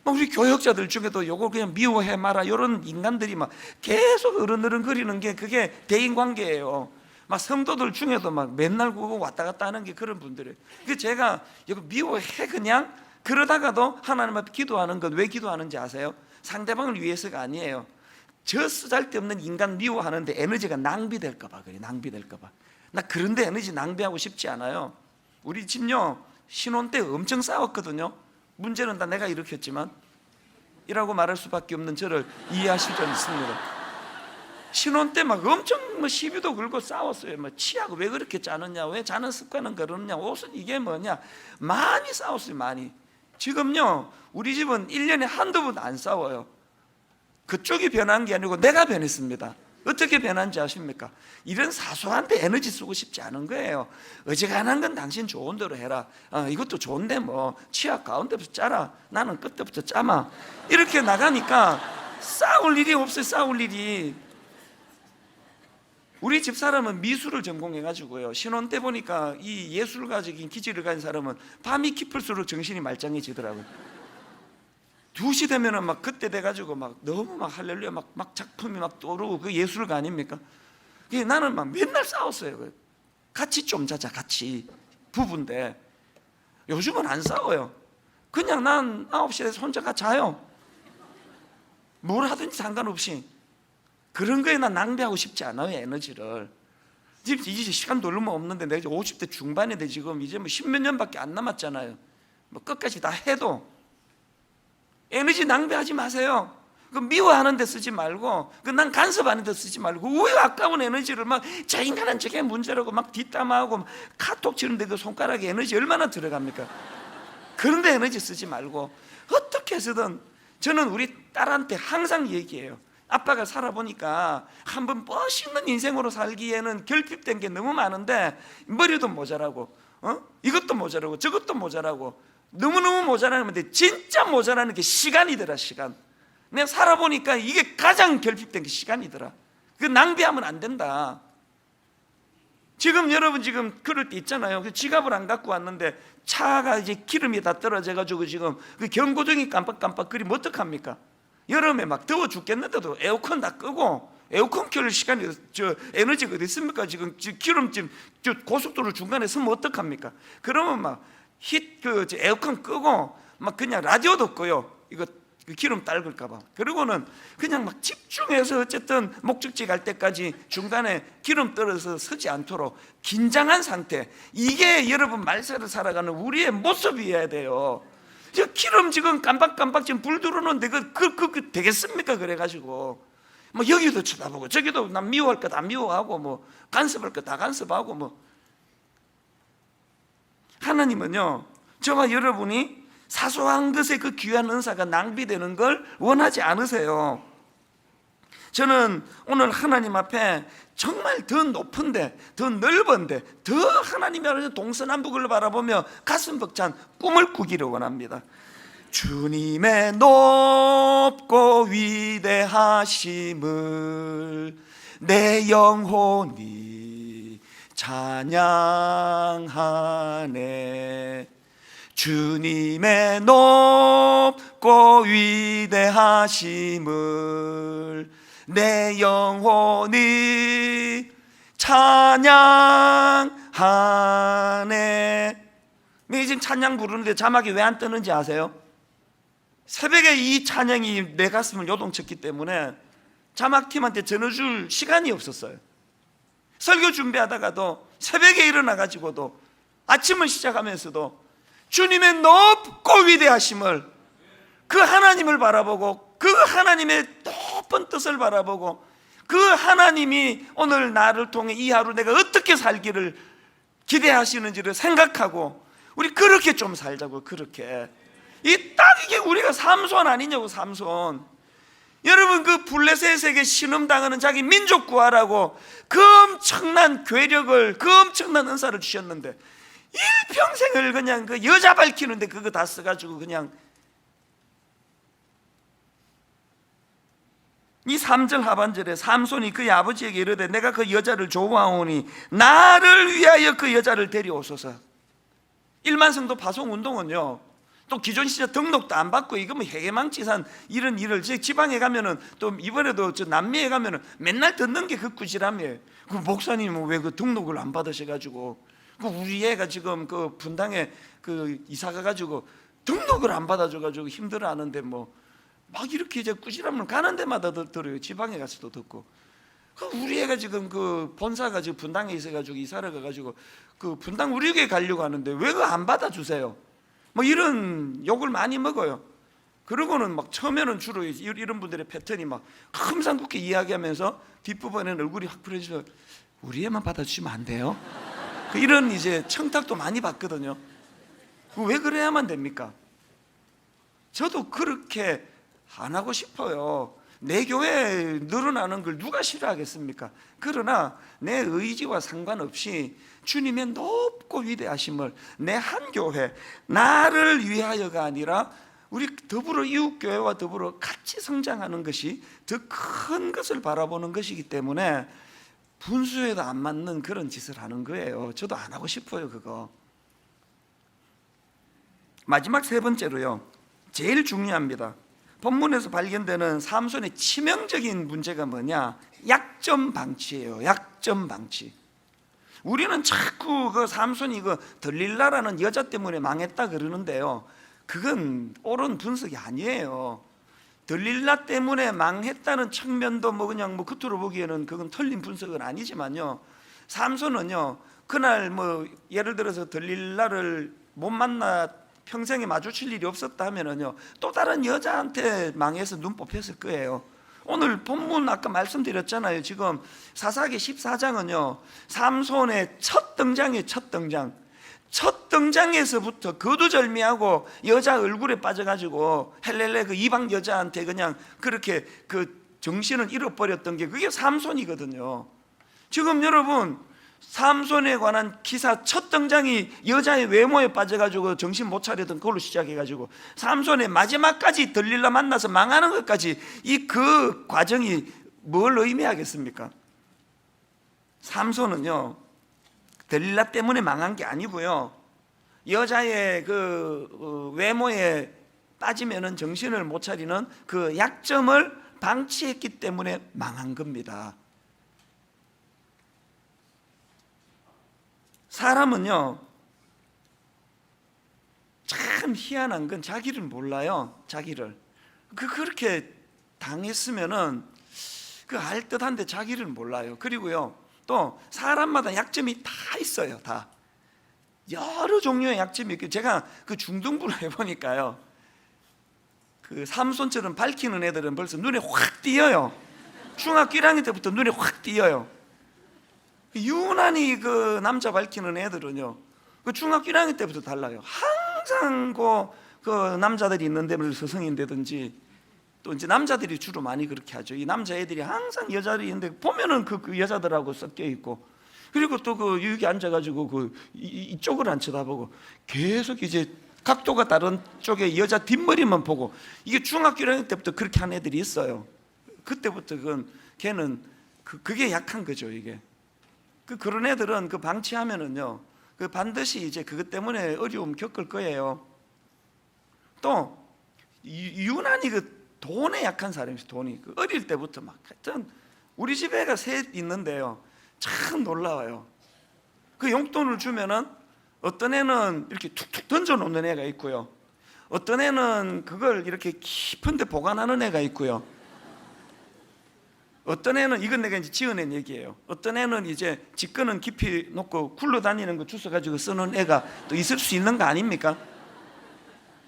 우리 교역자들 중에도 요걸 그냥 미워해 마라 이런 인간들이 계속 어른거리는 게 그게 대인관계예요. 성도들 중에도 맨날 그거 왔다 갔다 하는 게 그런 분들이에요. 그래서 제가 이거 미워해 그냥 그러다가도 하나님 앞에 기도하는 건 왜 기도하는지 아세요? 상대방을 위해서가 아니에요. 저 쓰잘데없는 인간 미워하는데 에너지가 낭비될까 봐 그래. 낭비될까 봐. 나 그런데 에너지 낭비하고 싶지 않아요. 우리 집요, 신혼 때 엄청 싸웠거든요. 문제는 다 내가 일으켰지만 이라고 말할 수밖에 없는 저를 이해하실 줄 있습니다. 신혼 때 엄청 시비도 걸고 싸웠어요. 치아가 왜 그렇게 짜느냐, 왜 자는 습관은 그러느냐, 옷은 이게 뭐냐, 많이 싸웠어요. 많이. 지금요 우리 집은 1년에 한두 번 안 싸워요. 그쪽이 변한 게 아니고 내가 변했습니다. 어떻게 변한지 아십니까? 이런 사소한데 에너지 쓰고 싶지 않은 거예요. 어지간한 건 당신 좋은 대로 해라. 이것도 좋은데 치아 가운데부터 짜라. 나는 끝부터 짜마. 이렇게 나가니까 싸울 일이 없어요. 싸울 일이. 우리 집사람은 미술을 전공해가지고요, 신혼 때 보니까 이 예술가적인 기질을 가진 사람은 밤이 깊을수록 정신이 말짱해지더라고요. 2시 되면은 그때 돼가지고 너무 할렐루야 작품이 떠오르고 그 예술가 아닙니까? 나는 맨날 싸웠어요. 같이 좀 자자, 같이. 부부인데. 요즘은 안 싸워요. 그냥 난 9시에 혼자가 자요. 뭘 하든지 상관없이. 그런 거에 난 낭비하고 싶지 않아요, 에너지를. 이제 시간도 얼마 없는데 내가 이제 50대 중반인데 지금 이제 10몇 년밖에 안 남았잖아요. 끝까지 다 해도 에너지 낭비하지 마세요. 미워하는 데 쓰지 말고, 난 간섭하는 데 쓰지 말고, 왜 아까운 에너지를 저 인간은 저게 문제라고 뒷담화하고 카톡 치는데 그 손가락에 에너지 얼마나 들어갑니까? 그런 데 에너지 쓰지 말고 어떻게 해서든. 저는 우리 딸한테 항상 얘기해요. 아빠가 살아보니까 한번 멋있는 인생으로 살기에는 결핍된 게 너무 많은데 머리도 모자라고 이것도 모자라고 저것도 모자라고 너무너무 모자라는데 진짜 모자라는 게 시간이더라. 시간. 내가 살아보니까 이게 가장 결핍된 게 시간이더라. 그 낭비하면 안 된다. 지금 여러분 지금 그럴 때 있잖아요. 그 지갑을 안 갖고 왔는데 차가 이제 기름이 다 떨어져 가지고 지금 그 경고등이 깜빡깜빡 그리면 어떡합니까? 여름에 막 더워 죽겠는데도 에어컨 다 끄고 에어컨 켤 시간이 에너지가 어디 있습니까? 지금 기름집 고속도로 중간에 서면 어떡합니까? 그러면 막 에어컨 끄고 막 그냥 라디오도 꺼요. 이거 기름 딸글까봐. 그리고는 그냥 막 집중해서 어쨌든 목적지 갈 때까지 중간에 기름 떨어서 서지 않도록 긴장한 상태. 이게 여러분 말세를 살아가는 우리의 모습이어야 돼요. 저 기름 지금 깜빡깜빡 지금 불 들어오는데 그 되겠습니까? 그래가지고 뭐 여기도 쳐다보고 저기도 난 미워할 거 다 미워하고 뭐 간섭할 거 다 간섭하고 뭐. 하나님은요 저와 여러분이 사소한 것에 그 귀한 은사가 낭비되는 걸 원하지 않으세요. 저는 오늘 하나님 앞에 정말 더 높은데 더 넓은데 더 하나님이 알아서 동서남북을 바라보며 가슴 벅찬 꿈을 꾸기를 원합니다. 주님의 높고 위대하심을 내 영혼이 찬양하네. 주님의 높고 위대하심을 내 영혼이 찬양하네. 지금 찬양 부르는데 자막이 왜 안 뜨는지 아세요? 새벽에 이 찬양이 내 가슴을 요동쳤기 때문에 자막팀한테 전화 줄 시간이 없었어요. 설교 준비하다가도 새벽에 일어나가지고도 아침을 시작하면서도 주님의 높고 위대하심을 그 하나님을 바라보고 그 하나님의 높은 뜻을 바라보고 그 하나님이 오늘 나를 통해 이 하루 내가 어떻게 살기를 기대하시는지를 생각하고 우리 그렇게 좀 살자고. 그렇게 딱 이게 우리가 삼손 아니냐고. 삼손. 여러분 그 블레셋에게 신음당하는 자기 민족 구하라고 그 엄청난 괴력을 그 엄청난 은사를 주셨는데 일평생을 그냥 그 여자 밝히는데 그거 다 써가지고 그냥 이 3절 하반절에 삼손이 그의 아버지에게 이르되 내가 그 여자를 좋아하오니 나를 위하여 그 여자를 데려오소서. 1만 성도 파송 운동은요 또 기존 시절 등록도 안 받고 이거 뭐 해계망치산 이런 일을 지방에 가면은 또 이번에도 저 남미에 가면은 맨날 듣는 게 그 꾸지람이에요. 그 목사님은 왜 그 등록을 안 받으셔가지고 그 우리 애가 지금 그 분당에 그 이사 가가지고 등록을 안 받아줘가지고 힘들어하는데 뭐 막 이렇게 이제 꾸지람을 가는 데마다 들어요. 지방에 가서도 듣고. 그 우리 애가 지금 그 본사가 지금 분당에 있어가지고 이사를 가가지고 그 분당 우리 교회 가려고 하는데 왜 그거 안 받아주세요? 뭐 이런 욕을 많이 먹어요. 그러고는 막 처음에는 주로 이런 분들의 패턴이 막 흠상궂게 이야기하면서 뒷부분에는 얼굴이 확 풀어져서 우리 애만 받아주시면 안 돼요? 이런 이제 청탁도 많이 받거든요. 왜 그래야만 됩니까? 저도 그렇게 안 하고 싶어요. 내 교회 늘어나는 걸 누가 싫어하겠습니까? 그러나 내 의지와 상관없이 주님의 높고 위대하심을 내 한 교회 나를 위하여가 아니라 우리 더불어 이웃교회와 더불어 같이 성장하는 것이 더 큰 것을 바라보는 것이기 때문에 분수에도 안 맞는 그런 짓을 하는 거예요. 저도 안 하고 싶어요. 그거. 마지막 세 번째로요, 제일 중요합니다. 본문에서 발견되는 삼손의 치명적인 문제가 뭐냐? 약점 방치예요. 약점 방치. 우리는 자꾸 그 삼손이 그 들릴라라는 여자 때문에 망했다 그러는데요, 그건 옳은 분석이 아니에요. 들릴라 때문에 망했다는 측면도 뭐 그냥 뭐 겉으로 보기에는 그건 틀린 분석은 아니지만요, 삼손은요 그날 뭐 예를 들어서 들릴라를 못 만나 평생에 마주칠 일이 없었다 하면은요 또 다른 여자한테 망해서 눈 뽑혔을 거예요. 오늘 본문 아까 말씀드렸잖아요. 지금 사사기 14장은요 삼손의 첫 등장이에요. 첫 등장. 첫 등장에서부터 거두절미하고 여자 얼굴에 빠져가지고 헬렐레 그 이방 여자한테 그냥 그렇게 그 정신을 잃어버렸던 게 그게 삼손이거든요. 지금 여러분 삼손에 관한 기사 첫 등장이 여자의 외모에 빠져가지고 정신 못 차리던 그걸로 시작해가지고 삼손의 마지막까지 들릴라 만나서 망하는 것까지 이 그 과정이 뭘 의미하겠습니까? 삼손은요 들릴라 때문에 망한 게 아니고요, 여자의 그 외모에 빠지면은 정신을 못 차리는 그 약점을 방치했기 때문에 망한 겁니다. 사람은요 참 희한한 건 자기를 몰라요. 자기를 그렇게 당했으면은 그 알듯한데 자기를 몰라요. 그리고요 또 사람마다 약점이 다 있어요. 다 여러 종류의 약점이 있고, 제가 그 중등부를 해보니까요 그 삼손처럼 밝히는 애들은 벌써 눈에 확 띄어요. 중학교 1학년 때부터 눈에 확 띄어요. 유난히 그 남자 밝히는 애들은요 그 중학교 1학년 때부터 달라요. 항상 그 남자들이 있는 데를 서성인다든지, 또 이제 남자들이 주로 많이 그렇게 하죠. 이 남자애들이 항상 여자들이 있는데 보면은 그 여자들하고 섞여 있고, 그리고 또 그 여기 앉아가지고 이쪽을 안 쳐다보고 계속 이제 각도가 다른 쪽에 여자 뒷머리만 보고, 이게 중학교 1학년 때부터 그렇게 한 애들이 있어요. 그때부터 걔는 그게 약한 거죠. 이게 그런 애들은 그 방치하면은요 그 반드시 이제 그것 때문에 어려움 겪을 거예요. 또 유난히 그 돈에 약한 사람이 있어요. 돈이 어릴 때부터 막 하여튼 우리 집에 애가 셋 있는데요 참 놀라워요. 그 용돈을 주면은 어떤 애는 이렇게 툭툭 던져 놓는 애가 있고요, 어떤 애는 그걸 이렇게 깊은 데 보관하는 애가 있고요, 어떤 애는, 이건 내가 이제 지어낸 얘기예요, 어떤 애는 이제 직권은 깊이 놓고 굴러다니는 거 주워가지고 쓰는 애가 또 있을 수 있는 거 아닙니까?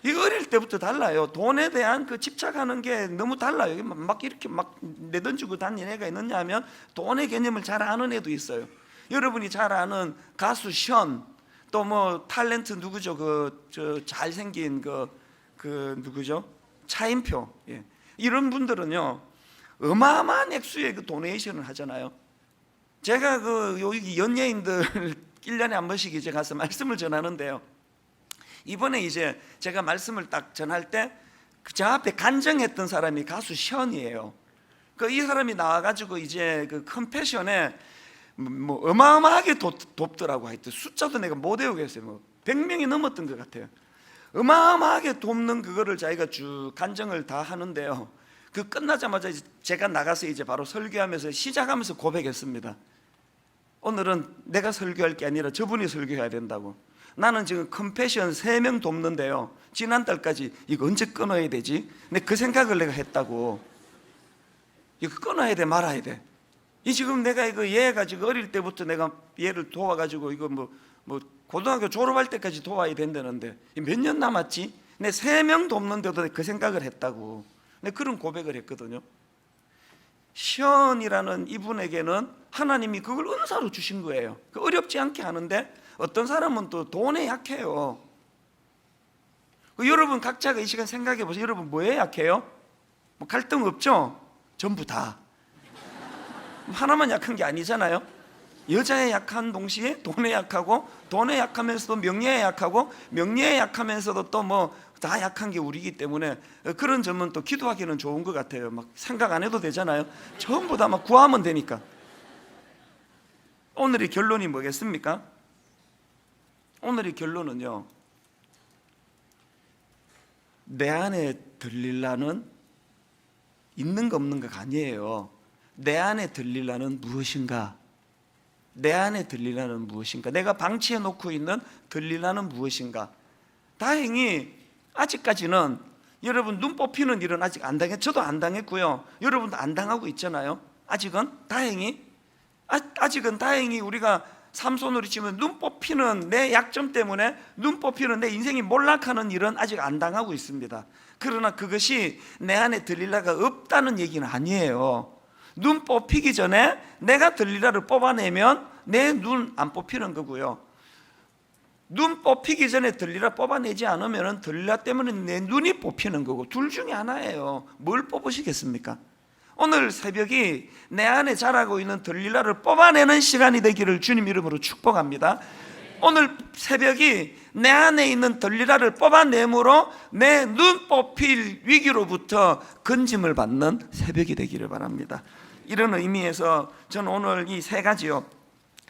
이거 어릴 때부터 달라요. 돈에 대한 그 집착하는 게 너무 달라요. 막 이렇게 막 내던지고 다니는 애가 있느냐 하면 돈의 개념을 잘 아는 애도 있어요. 여러분이 잘 아는 가수 션, 또 뭐 탤런트 누구죠? 저 잘생긴 그 누구죠? 차인표. 예. 이런 분들은요 어마어마한 액수의 그 도네이션을 하잖아요. 제가 여기 연예인들 1년에 한 번씩 이제 가서 말씀을 전하는데요, 이번에 이제 제가 말씀을 딱 전할 때 저 앞에 간증했던 사람이 가수 션이에요. 이 사람이 나와가지고 이제 그 컴패션에 뭐 어마어마하게 돕더라고. 하여튼 숫자도 내가 못 외우겠어요. 뭐 100명이 넘었던 것 같아요. 어마어마하게 돕는 그거를 자기가 쭉 간증을 다 하는데요, 그 끝나자마자 제가 나가서 이제 바로 설교하면서 시작하면서 고백했습니다. 오늘은 내가 설교할 게 아니라 저분이 설교해야 된다고. 나는 지금 컴패션 3명 돕는데요, 지난달까지 이거 언제 끊어야 되지? 근데 그 생각을 내가 했다고. 이거 끊어야 돼 말아야 돼. 이 지금 내가 이거 얘가 지금 어릴 때부터 내가 얘를 도와가지고 이거 뭐 고등학교 졸업할 때까지 도와야 된다는데 몇 년 남았지? 내 3명 돕는데도 그 생각을 했다고. 내 그런 고백을 했거든요. 시온이라는 이분에게는 하나님이 그걸 은사로 주신 거예요. 어렵지 않게 하는데 어떤 사람은 또 돈에 약해요. 여러분 각자가 이 시간 생각해 보세요. 여러분 뭐에 약해요? 뭐 갈등 없죠? 전부 다. 하나만 약한 게 아니잖아요. 여자에 약한 동시에 돈에 약하고, 돈에 약하면서도 명예에 약하고, 명예에 약하면서도 또 뭐 다 약한 게 우리이기 때문에 그런 점은 또 기도하기는 좋은 것 같아요. 막 생각 안 해도 되잖아요. 전부 다 막 구하면 되니까. 오늘의 결론이 뭐겠습니까? 오늘의 결론은요, 내 안에 들릴라는 있는 거 없는 거 아니에요. 내 안에 들릴라는 무엇인가? 내 안에 들릴라는 무엇인가? 내가 방치해 놓고 있는 들릴라는 무엇인가? 다행히 아직까지는 여러분 눈 뽑히는 일은 아직 안 당했, 저도 안 당했고요, 여러분도 안 당하고 있잖아요. 아직은 다행히 아직은 다행히 우리가 삼손으로 치면 눈 뽑히는 내 약점 때문에 눈 뽑히는 내 인생이 몰락하는 일은 아직 안 당하고 있습니다. 그러나 그것이 내 안에 들릴라가 없다는 얘기는 아니에요. 눈 뽑히기 전에 내가 들릴라를 뽑아내면 내 눈 안 뽑히는 거고요, 눈 뽑히기 전에 들릴라 뽑아내지 않으면 들릴라 때문에 내 눈이 뽑히는 거고, 둘 중에 하나예요. 뭘 뽑으시겠습니까? 오늘 새벽이 내 안에 자라고 있는 들릴라를 뽑아내는 시간이 되기를 주님 이름으로 축복합니다. 오늘 새벽이 내 안에 있는 들릴라를 뽑아내므로 내 눈 뽑힐 위기로부터 건짐을 받는 새벽이 되기를 바랍니다. 이런 의미에서 저는 오늘 이 세 가지요,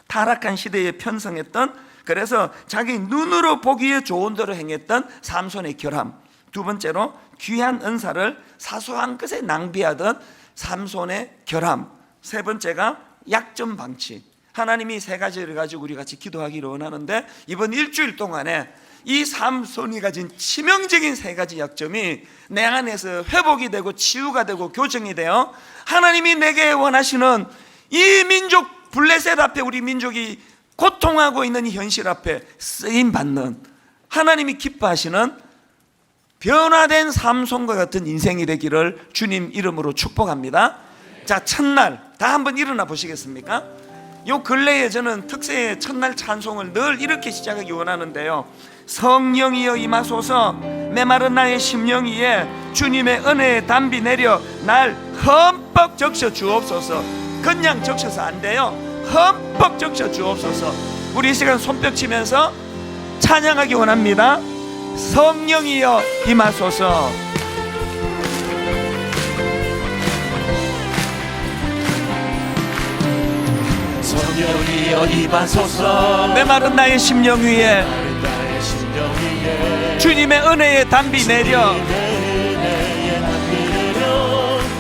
타락한 시대에 편성했던, 그래서 자기 눈으로 보기에 좋은 대로 행했던 삼손의 결함, 두 번째로 귀한 은사를 사소한 것에 낭비하던 삼손의 결함, 세 번째가 약점 방치. 하나님이 세 가지를 가지고 우리 같이 기도하기를 원하는데, 이번 일주일 동안에 이 삼손이 가진 치명적인 세 가지 약점이 내 안에서 회복이 되고 치유가 되고 교정이 되어 하나님이 내게 원하시는 이 민족 블레셋 앞에, 우리 민족이 고통하고 있는 이 현실 앞에 쓰임받는, 하나님이 기뻐하시는 변화된 삼손과 같은 인생이 되기를 주님 이름으로 축복합니다. 자, 첫날 다 한번 일어나 보시겠습니까? 요 근래에 저는 특세의 첫날 찬송을 늘 이렇게 시작하기 원하는데요. 성령이여 임하소서, 메마른 나의 심령 위에 주님의 은혜의 담비 내려 날 흠뻑 적셔 주옵소서. 그냥 적셔서 안 돼요. 흠뻑 적셔 주옵소서. 우리 이 시간 손뼉 치면서 찬양하기 원합니다. 성령이여 임하소서.
성령이여 임하소서.
메마른 나의 심령 위에 주님의 은혜의 담비 내려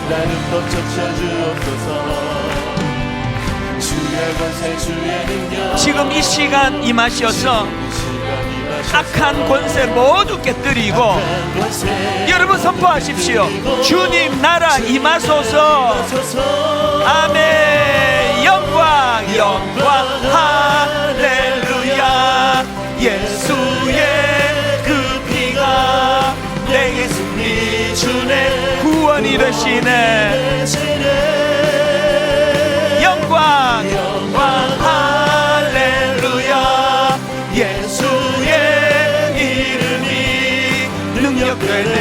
나는 법 적셔 주옵소서. 주의 권세 주의 능력
지금 이 시간 임하셔서 악한 권세 모두 깨뜨리고, 여러분 선포하십시오. 주님 나라 임하소서. 아멘. 영광 영광 할렐루야. 예수의 그 피가 내게 승리 주네 구원이 되시네. 영광 영광 할렐루야. 예수의 이름이 능력되네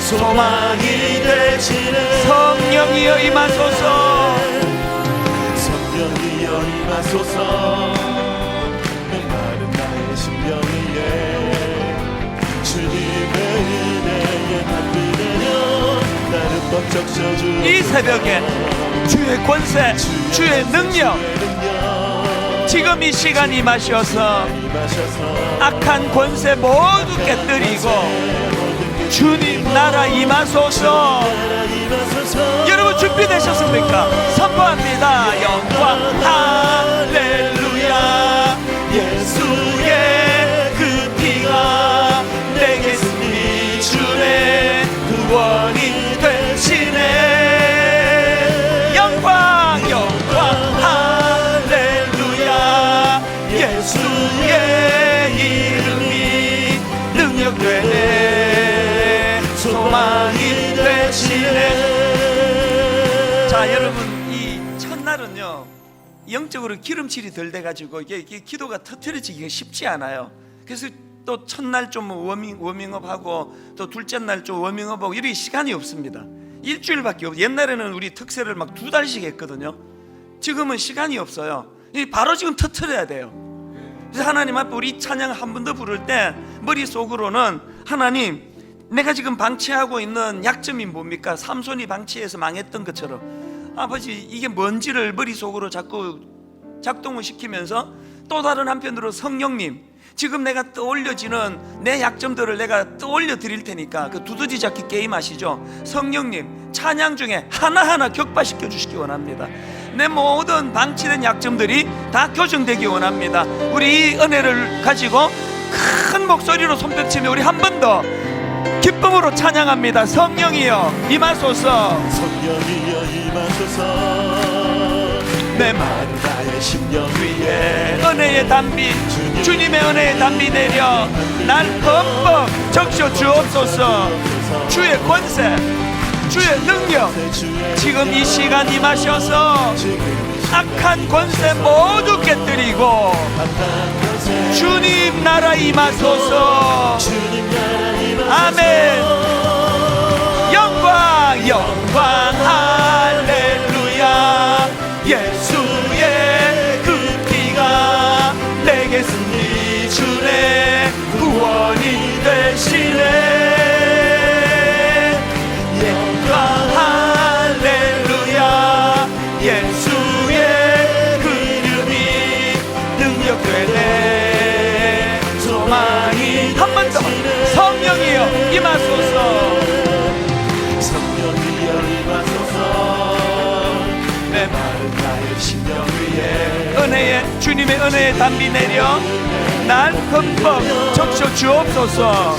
소망이 되시네. 성령이여 임하소서.
성령이여 임하소서. 메마른 나의 심령 위에 주님의 은혜에 담비 내려 나를 법 적셔 주옵소서.
이 새벽에 주의 권세, 주의 능력 지금 이 시간 임하셔서 악한 권세 모두 깨뜨리고 주님 나라 임하소서. 여러분 준비되셨습니까? 선포합니다. 영광 할렐루야. 예수의 그 피가 내게 승리 주네 구원이 되시네. 영광 영광 할렐루야. 예수의 이름이 능력되네 소망이 되시네. 자, 여러분 이 첫날은요 영적으로 기름칠이 덜 돼가지고 이게 기도가 터트려지기가 쉽지 않아요. 그래서 또 첫날 좀 워밍업하고 또 둘째 날 좀 워밍업하고 이렇게 시간이 없습니다. 일주일밖에 없어요. 옛날에는 우리 특세를 막 2달씩 했거든요. 지금은 시간이 없어요. 바로 지금 터트려야 돼요. 그래서 하나님 앞에 우리 찬양 한 번 더 부를 때 머릿속으로는 하나님 내가 지금 방치하고 있는 약점이 뭡니까? 삼손이 방치해서 망했던 것처럼 아버지 이게 뭔지를 머릿속으로 자꾸 작동을 시키면서 또 다른 한편으로 성령님 지금 내가 떠올려지는 내 약점들을 내가 떠올려 드릴 테니까 그 두더지 잡기 게임 아시죠? 성령님 찬양 중에 하나하나 격파시켜 주시기 원합니다. 내 모든 방치된 약점들이 다 교정되기 원합니다. 우리 이 은혜를 가지고 큰 목소리로 손뼉치며 우리 한 번 더 기쁨으로 찬양합니다. 성령이여 임하소서.
성령이여 임하소서.
내 마음
나의 심령
위에 은혜의 담비 주님의 은혜의 담비 내려 날 흠뻑 적셔 주옵소서. 주의 권세 주의 능력 지금 이 시간 임하셔서 악한 권세 모두 깨뜨리고 주님 나라 임하소서. 아멘. 영광 영광 하나님의 은혜의 담비 내려 날 흠뻑 적셔 주옵소서.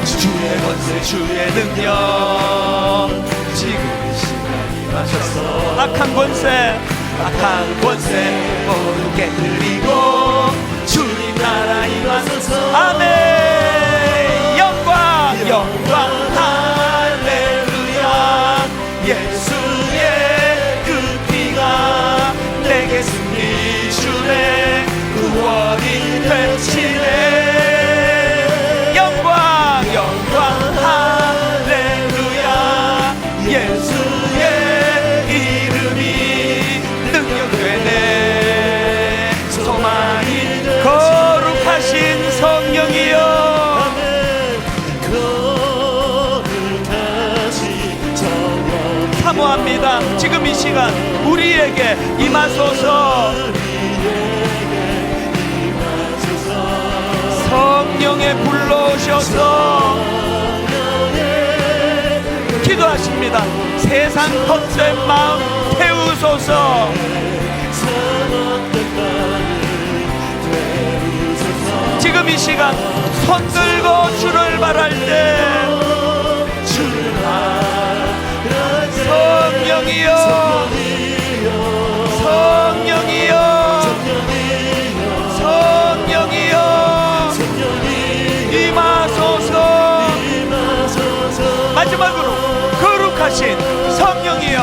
주의 권세 주의 능력 지금 이 시간 임하셔서 악한 권세 모두 깨뜨리고 주님 나라 임하소서. 아멘. 영광 할렐루야. 예수의 그 피가 내게 승리 주네 구원이 되시네. 영광 할렐루야. 예수의 이름이 능력되네. 소망이 거룩하신 성령이여 사모합니다. 지금 이 시간 우리에게 임하소서. 성령에 불러오셔서 기도하십니다. 세상 헛된 마음 태우소서. 지금 이 시간 손 들고 주를 바랄 때 성령이여 임하소서. 마지막으로 거룩하신 성령이여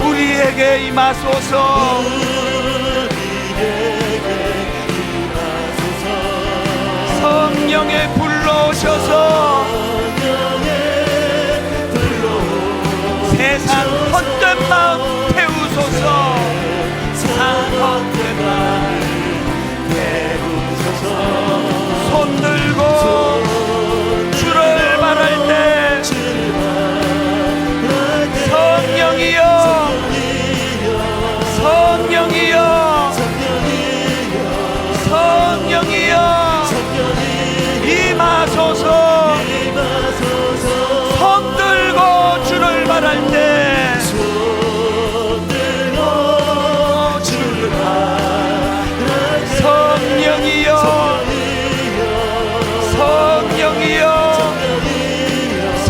우리에게 임하소서. 성령에 불러오셔서 세상 헛된 마음 태우소서. 세상 헛된 마음 태우소서. 손 들고 주를 바랄 때 성령이여 임하소서. 손 들고 주를 바랄 때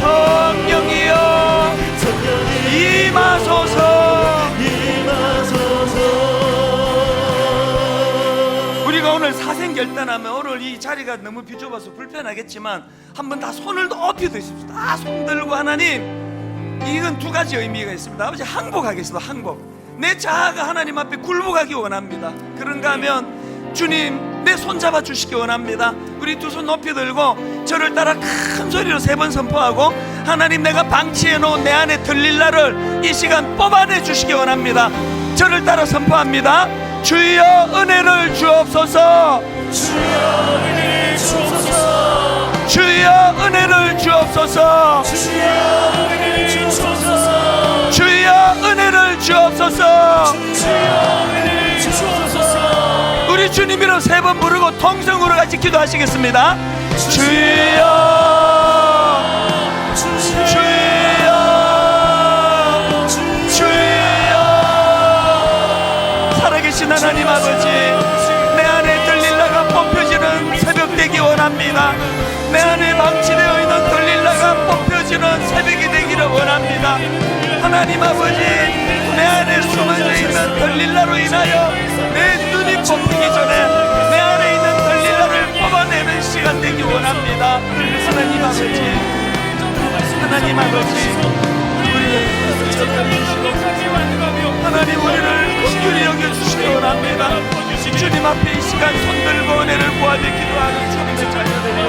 성령이여 임하소서. 우리가 오늘 사생결단하면 오늘 이 자리가 너무 비좁아서 불편하겠지만 한번 다 손을 높이 드십시다. 다 손 들고 하나님, 이건 두 가지 의미가 있습니다. 아버지, 항복하겠습니다. 항복. 내 자아가 하나님 앞에 굴복하기 원합니다. 그런가 하면 주님 내 손 잡아 주시기 원합니다. 우리 두 손 높이 들고 저를 따라 큰 소리로 3번 선포하고 하나님, 내가 방치해 놓은 내 안에 들릴 나를 이 시간 뽑아내 주시기 원합니다. 저를 따라 선포합니다. 주여 은혜를 주옵소서.
주여 은혜를 주옵소서.
주여 은혜를 주옵소서.
주여 은혜를 주옵소서.
주여 은혜를 주옵소서.
주여 은혜를 주옵소서.
우리 주님이로 3번 부르고 통성으로 같이 기도하시겠습니다. 주여 주여 주여. 살아계신 하나님 아버지, 내 안에 들릴 나가 뽑혀지는 새벽 되기 원합니다. 내 안에 방치되어 있는 들릴 나가 뽑혀지는 새벽이 되기를 원합니다. 하나님 아버지, 내 안에 숨어져 있는 들릴라로 인하여 내 눈이 뽑히기 전에 내 안에 있는 들릴라를 뽑아내는 시간 되기 원합니다. 하나님 아버지, 하나님 아버지, 우리를 찾아주시고 하나님 우리를 긍휼히 여겨주시기 원합니다. 주님 앞에 이 시간 손들고 은혜를 구하며 기도하는 주님의 자녀들이여,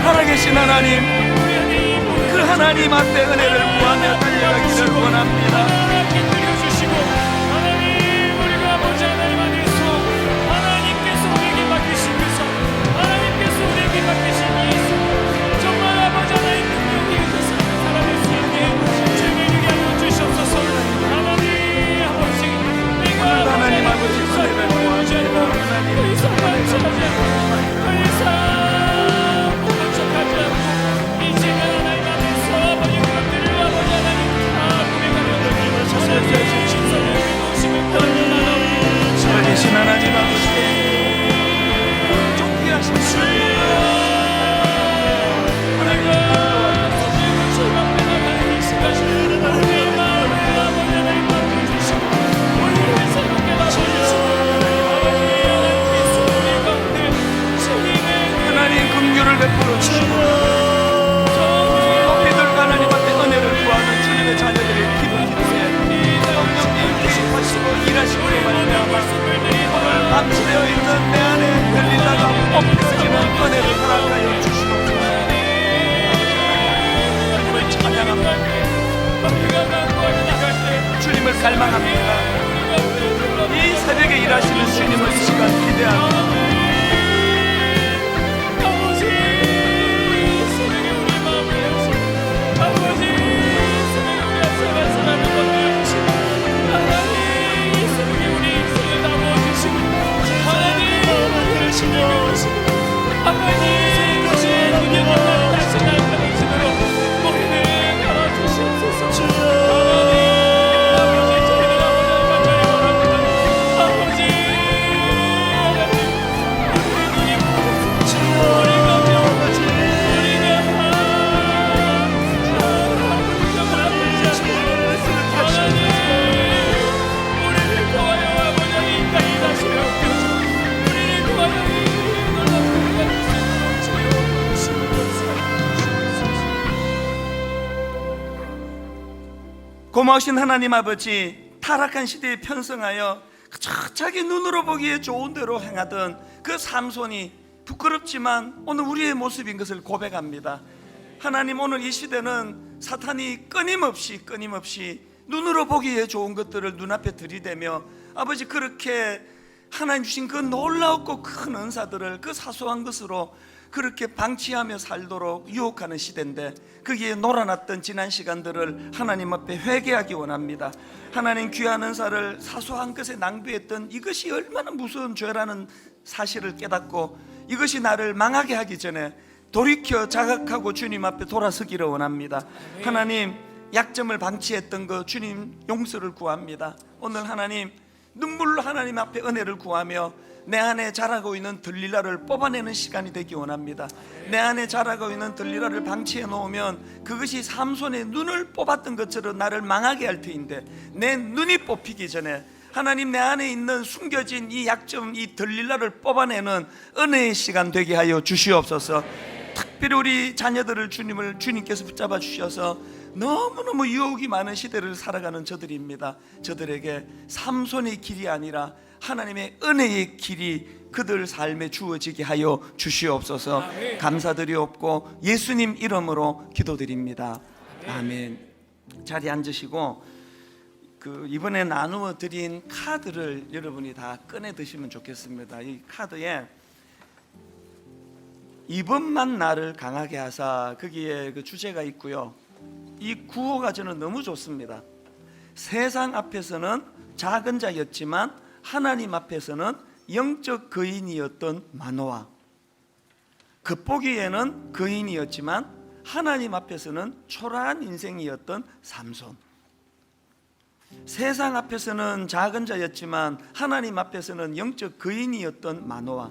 살아계신 하나님, 그 하나님 앞에 은혜를 구하며 달려가기를 원합니다. 하나님 아버지, 은혜를 구합니다. 고마우신 하나님 아버지, 타락한 시대에 편성하여 자기 눈으로 보기에 좋은 대로 행하던 그 삼손이 부끄럽지만 오늘 우리의 모습인 것을 고백합니다. 하나님, 오늘 이 시대는 사탄이 끊임없이 눈으로 보기에 좋은 것들을 눈앞에 들이대며 아버지, 그렇게 하나님 주신 그 놀라웠고 큰 은사들을 그 사소한 것으로 그렇게 방치하며 살도록 유혹하는 시대인데, 거기에 놀아났던 지난 시간들을 하나님 앞에 회개하기 원합니다. 하나님, 귀한 은사를 사소한 것에 낭비했던 이것이 얼마나 무서운 죄라는 사실을 깨닫고 이것이 나를 망하게 하기 전에 돌이켜 자각하고 주님 앞에 돌아서기를 원합니다. 하나님, 약점을 방치했던 거 주님 용서를 구합니다. 오늘 하나님, 눈물로 하나님 앞에 은혜를 구하며 내 안에 자라고 있는 들릴라를 뽑아내는 시간이 되기 원합니다. 내 안에 자라고 있는 들릴라를 방치해 놓으면 그것이 삼손의 눈을 뽑았던 것처럼 나를 망하게 할 터인데, 내 눈이 뽑히기 전에 하나님, 내 안에 있는 숨겨진 이 약점, 이 들릴라를 뽑아내는 은혜의 시간 되게 하여 주시옵소서. 특별히 우리 자녀들을 주님께서 붙잡아 주셔서 너무너무 유혹이 많은 시대를 살아가는 저들입니다. 저들에게 삼손의 길이 아니라 하나님의 은혜의 길이 그들 삶에 주어지게 하여 주시옵소서. 감사드리옵고 예수님 이름으로 기도드립니다. 아멘. 자리에 앉으시고 이번에 나누어 드린 카드를 여러분이 다 꺼내 드시면 좋겠습니다. 이 카드에 이번만 나를 강하게 하사, 거기에 그 주제가 있고요. 이 구호가 저는 너무 좋습니다. 세상 앞에서는 작은 자였지만 하나님 앞에서는 영적 거인이었던 마노아, 겉보기에는 거인이었지만 하나님 앞에서는 초라한 인생이었던 삼손. 세상 앞에서는 작은 자였지만 하나님 앞에서는 영적 거인이었던 마노아,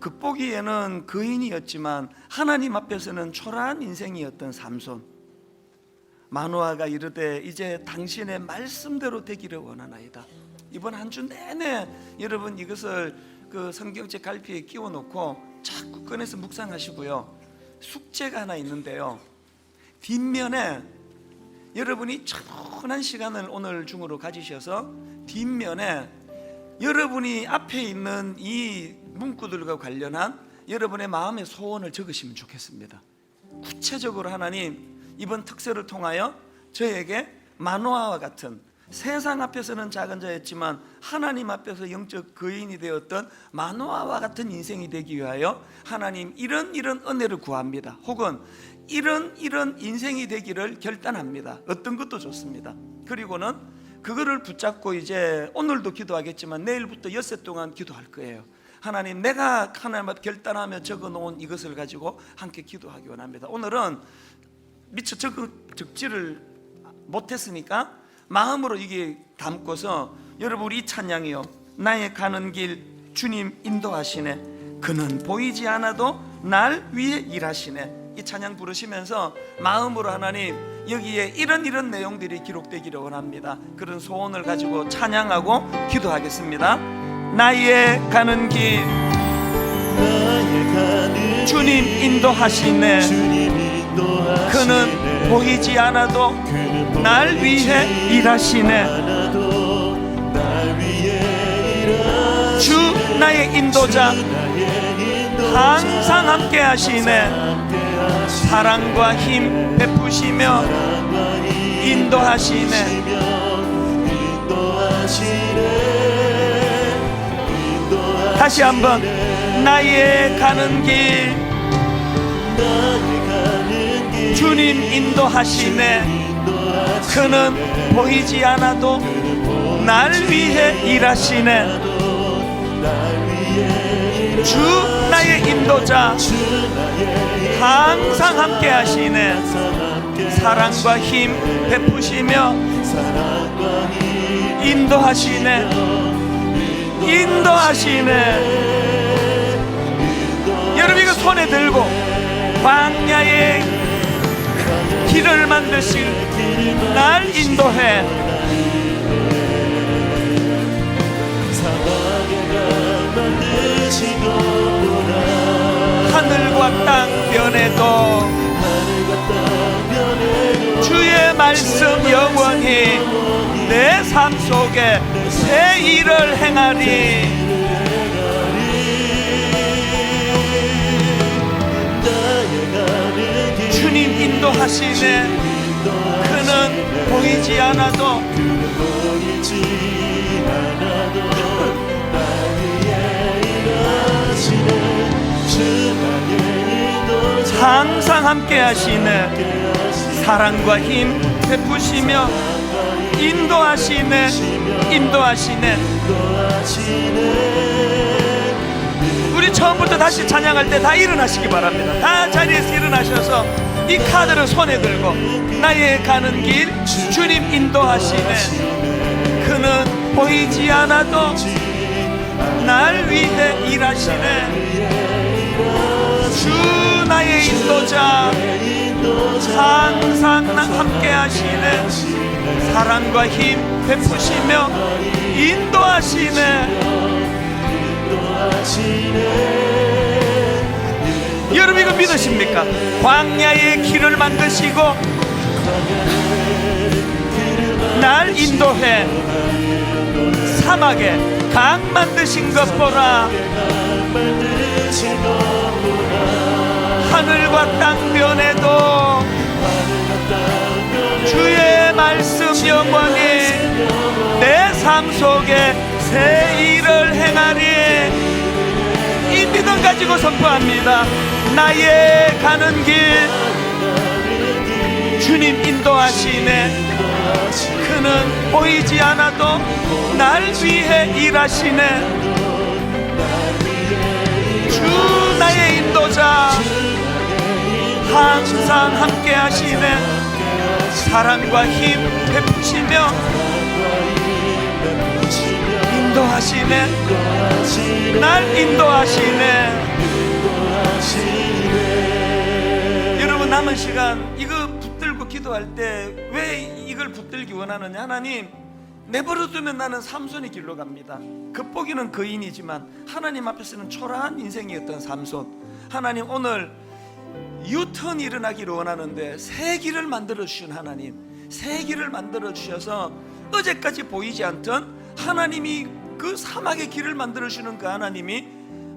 겉보기에는 거인이었지만 하나님 앞에서는 초라한 인생이었던 삼손. 마노아가 이르되 이제 당신의 말씀대로 되기를 원하나이다. 이번 한 주 내내 여러분 이것을 그 성경책 갈피에 끼워 놓고 자꾸 꺼내서 묵상하시고요. 숙제가 하나 있는데요. 뒷면에 여러분이 천한 시간을 오늘 중으로 가지셔서 뒷면에 여러분이 앞에 있는 이 문구들과 관련한 여러분의 마음의 소원을 적으시면 좋겠습니다. 구체적으로 하나님, 이번 특세를 통하여 저에게 마노아와 같은 세상 앞에서는 작은 자였지만 하나님 앞에서 영적 거인이 되었던 마노아와 같은 인생이 되기 위하여 하나님 이런 은혜를 구합니다. 혹은 이런 인생이 되기를 결단합니다. 어떤 것도 좋습니다. 그리고는 그거를 붙잡고 이제 오늘도 기도하겠지만 내일부터 엿새 동안 기도할 거예요. 하나님, 내가 하나님 앞에 결단하며 적어놓은 이것을 가지고 함께 기도하기 원합니다. 오늘은 미처 적지를 못했으니까 마음으로 이게 담고서 여러분, 우리 이 찬양이요, 나의 가는 길 주님 인도하시네, 그는 보이지 않아도 날 위해 일하시네. 이 찬양 부르시면서 마음으로 하나님, 여기에 이런 내용들이 기록되기를 원합니다. 그런 소원을 가지고 찬양하고 기도하겠습니다. 나의 가는 길 주님 인도하시네, 그는 보이지 않아도 날 위해 일하시네. 주 나의 인도자 항상 함께 하시네. 사랑과 힘 베푸시며 인도하시네. 다시 한번, 나의 가는 길 주님 인도하시네, 그는 보이지 않아도 날 위해 일하시네. 주 나의 인도자 항상 함께 하시네. 사랑과 힘 베푸시며 인도하시네. 여러분, 이거 손에 들고 광야의 길을 만드실 날 인도해. 하늘과 땅 변해도 주의 말씀 영원히 내 삶 속에 새 일을 행하리. 주님 인도하시네. 그는 보이지 않아도 항상 함께 하시네. 사랑과 힘 베푸시며 인도하시네. 우리 처음부터 다시 찬양할 때 다 일어나시기 바랍니다. 다 자리에서 일어나셔서 이 카드를 손에 들고 나의 가는 길 주님 인도하시네. 그는 보이지 않아도 날 위해 일하시네. 주 나의 인도자 항상 함께 하시네. 사랑과 힘 베푸시며 인도하시네. 여러분 이거 믿으십니까? 광야의 길을 만드시고 날 인도해 사막에 강 만드신 것 보라. 하늘과 땅 변해도 주의 말씀 영원히 내 삶 속에 새 일을 행하리. 이 믿음 가지고 선포합니다. 나의 가는 길 주님 인도하시네. 그는 보이지 않아도 날 위해 일하시네. 주 나의 인도자 항상 함께 하시네. 사랑과 힘 베푸시며 인도하시네. 날 인도하시네. 여러분 남은 시간 이거 붙들고 기도할 때 왜 이걸 붙들기 원하느냐? 하나님 내버려두면 나는 삼손의 길로 갑니다. 겉보기는 거인이지만 하나님 앞에서는 초라한 인생이었던 삼손. 하나님 오늘 유턴이 일어나기를 원하는데 새 길을 만들어 주신 하나님, 새 길을 만들어 주셔서 어제까지 보이지 않던 하나님이 그 사막의 길을 만들어 주시는 그 하나님이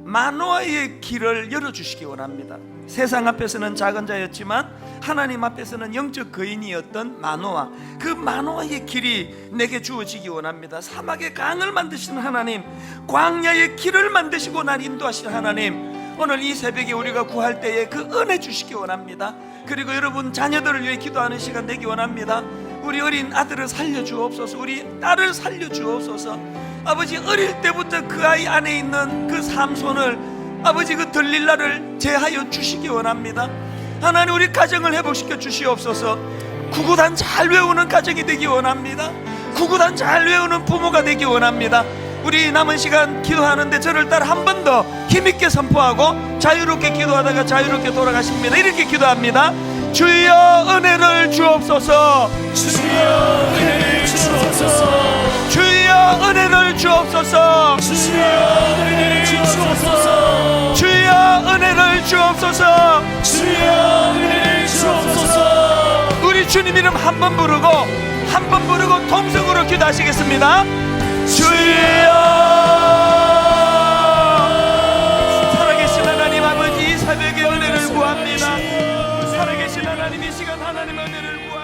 마노아의 길을 열어주시기 원합니다. 세상 앞에서는 작은 자였지만 하나님 앞에서는 영적 거인이었던 마노아, 그 마노아의 길이 내게 주어지기 원합니다. 사막의 강을 만드시는 하나님, 광야의 길을 만드시고 날 인도하시는 하나님, 오늘 이 새벽에 우리가 구할 때에 그 은혜 주시기 원합니다. 그리고 여러분 자녀들을 위해 기도하는 시간 되기 원합니다. 우리 어린 아들을 살려주옵소서. 우리 딸을 살려주옵소서. 아버지 어릴 때부터 그 아이 안에 있는 그 삼손을 아버지 그 들릴라를 제하여 주시기 원합니다. 하나님 우리 가정을 회복시켜 주시옵소서. 구구단 잘 외우는 가정이 되기 원합니다. 구구단 잘 외우는 부모가 되기 원합니다. 우리 남은 시간 기도하는데 저를 따라 한 번 더 힘있게 선포하고 자유롭게 기도하다가 자유롭게 돌아가십니다. 이렇게 기도합니다. 주여 은혜를 주옵소서.
주여 은혜를 주옵소서.
주여 은혜를 주옵소서.
주여 은혜를 주옵소서.
주여 은혜를 주옵소서.
주여 은혜를 주옵소서.
우리 주님 이름 한 번 부르고 통성으로 기도하시겠습니다. 주여. 살아계신 하나님 아버지 이 새벽에 은혜를 구합니다. 살아계신 하나님 이 시간 하나님의 은혜를 구합니다.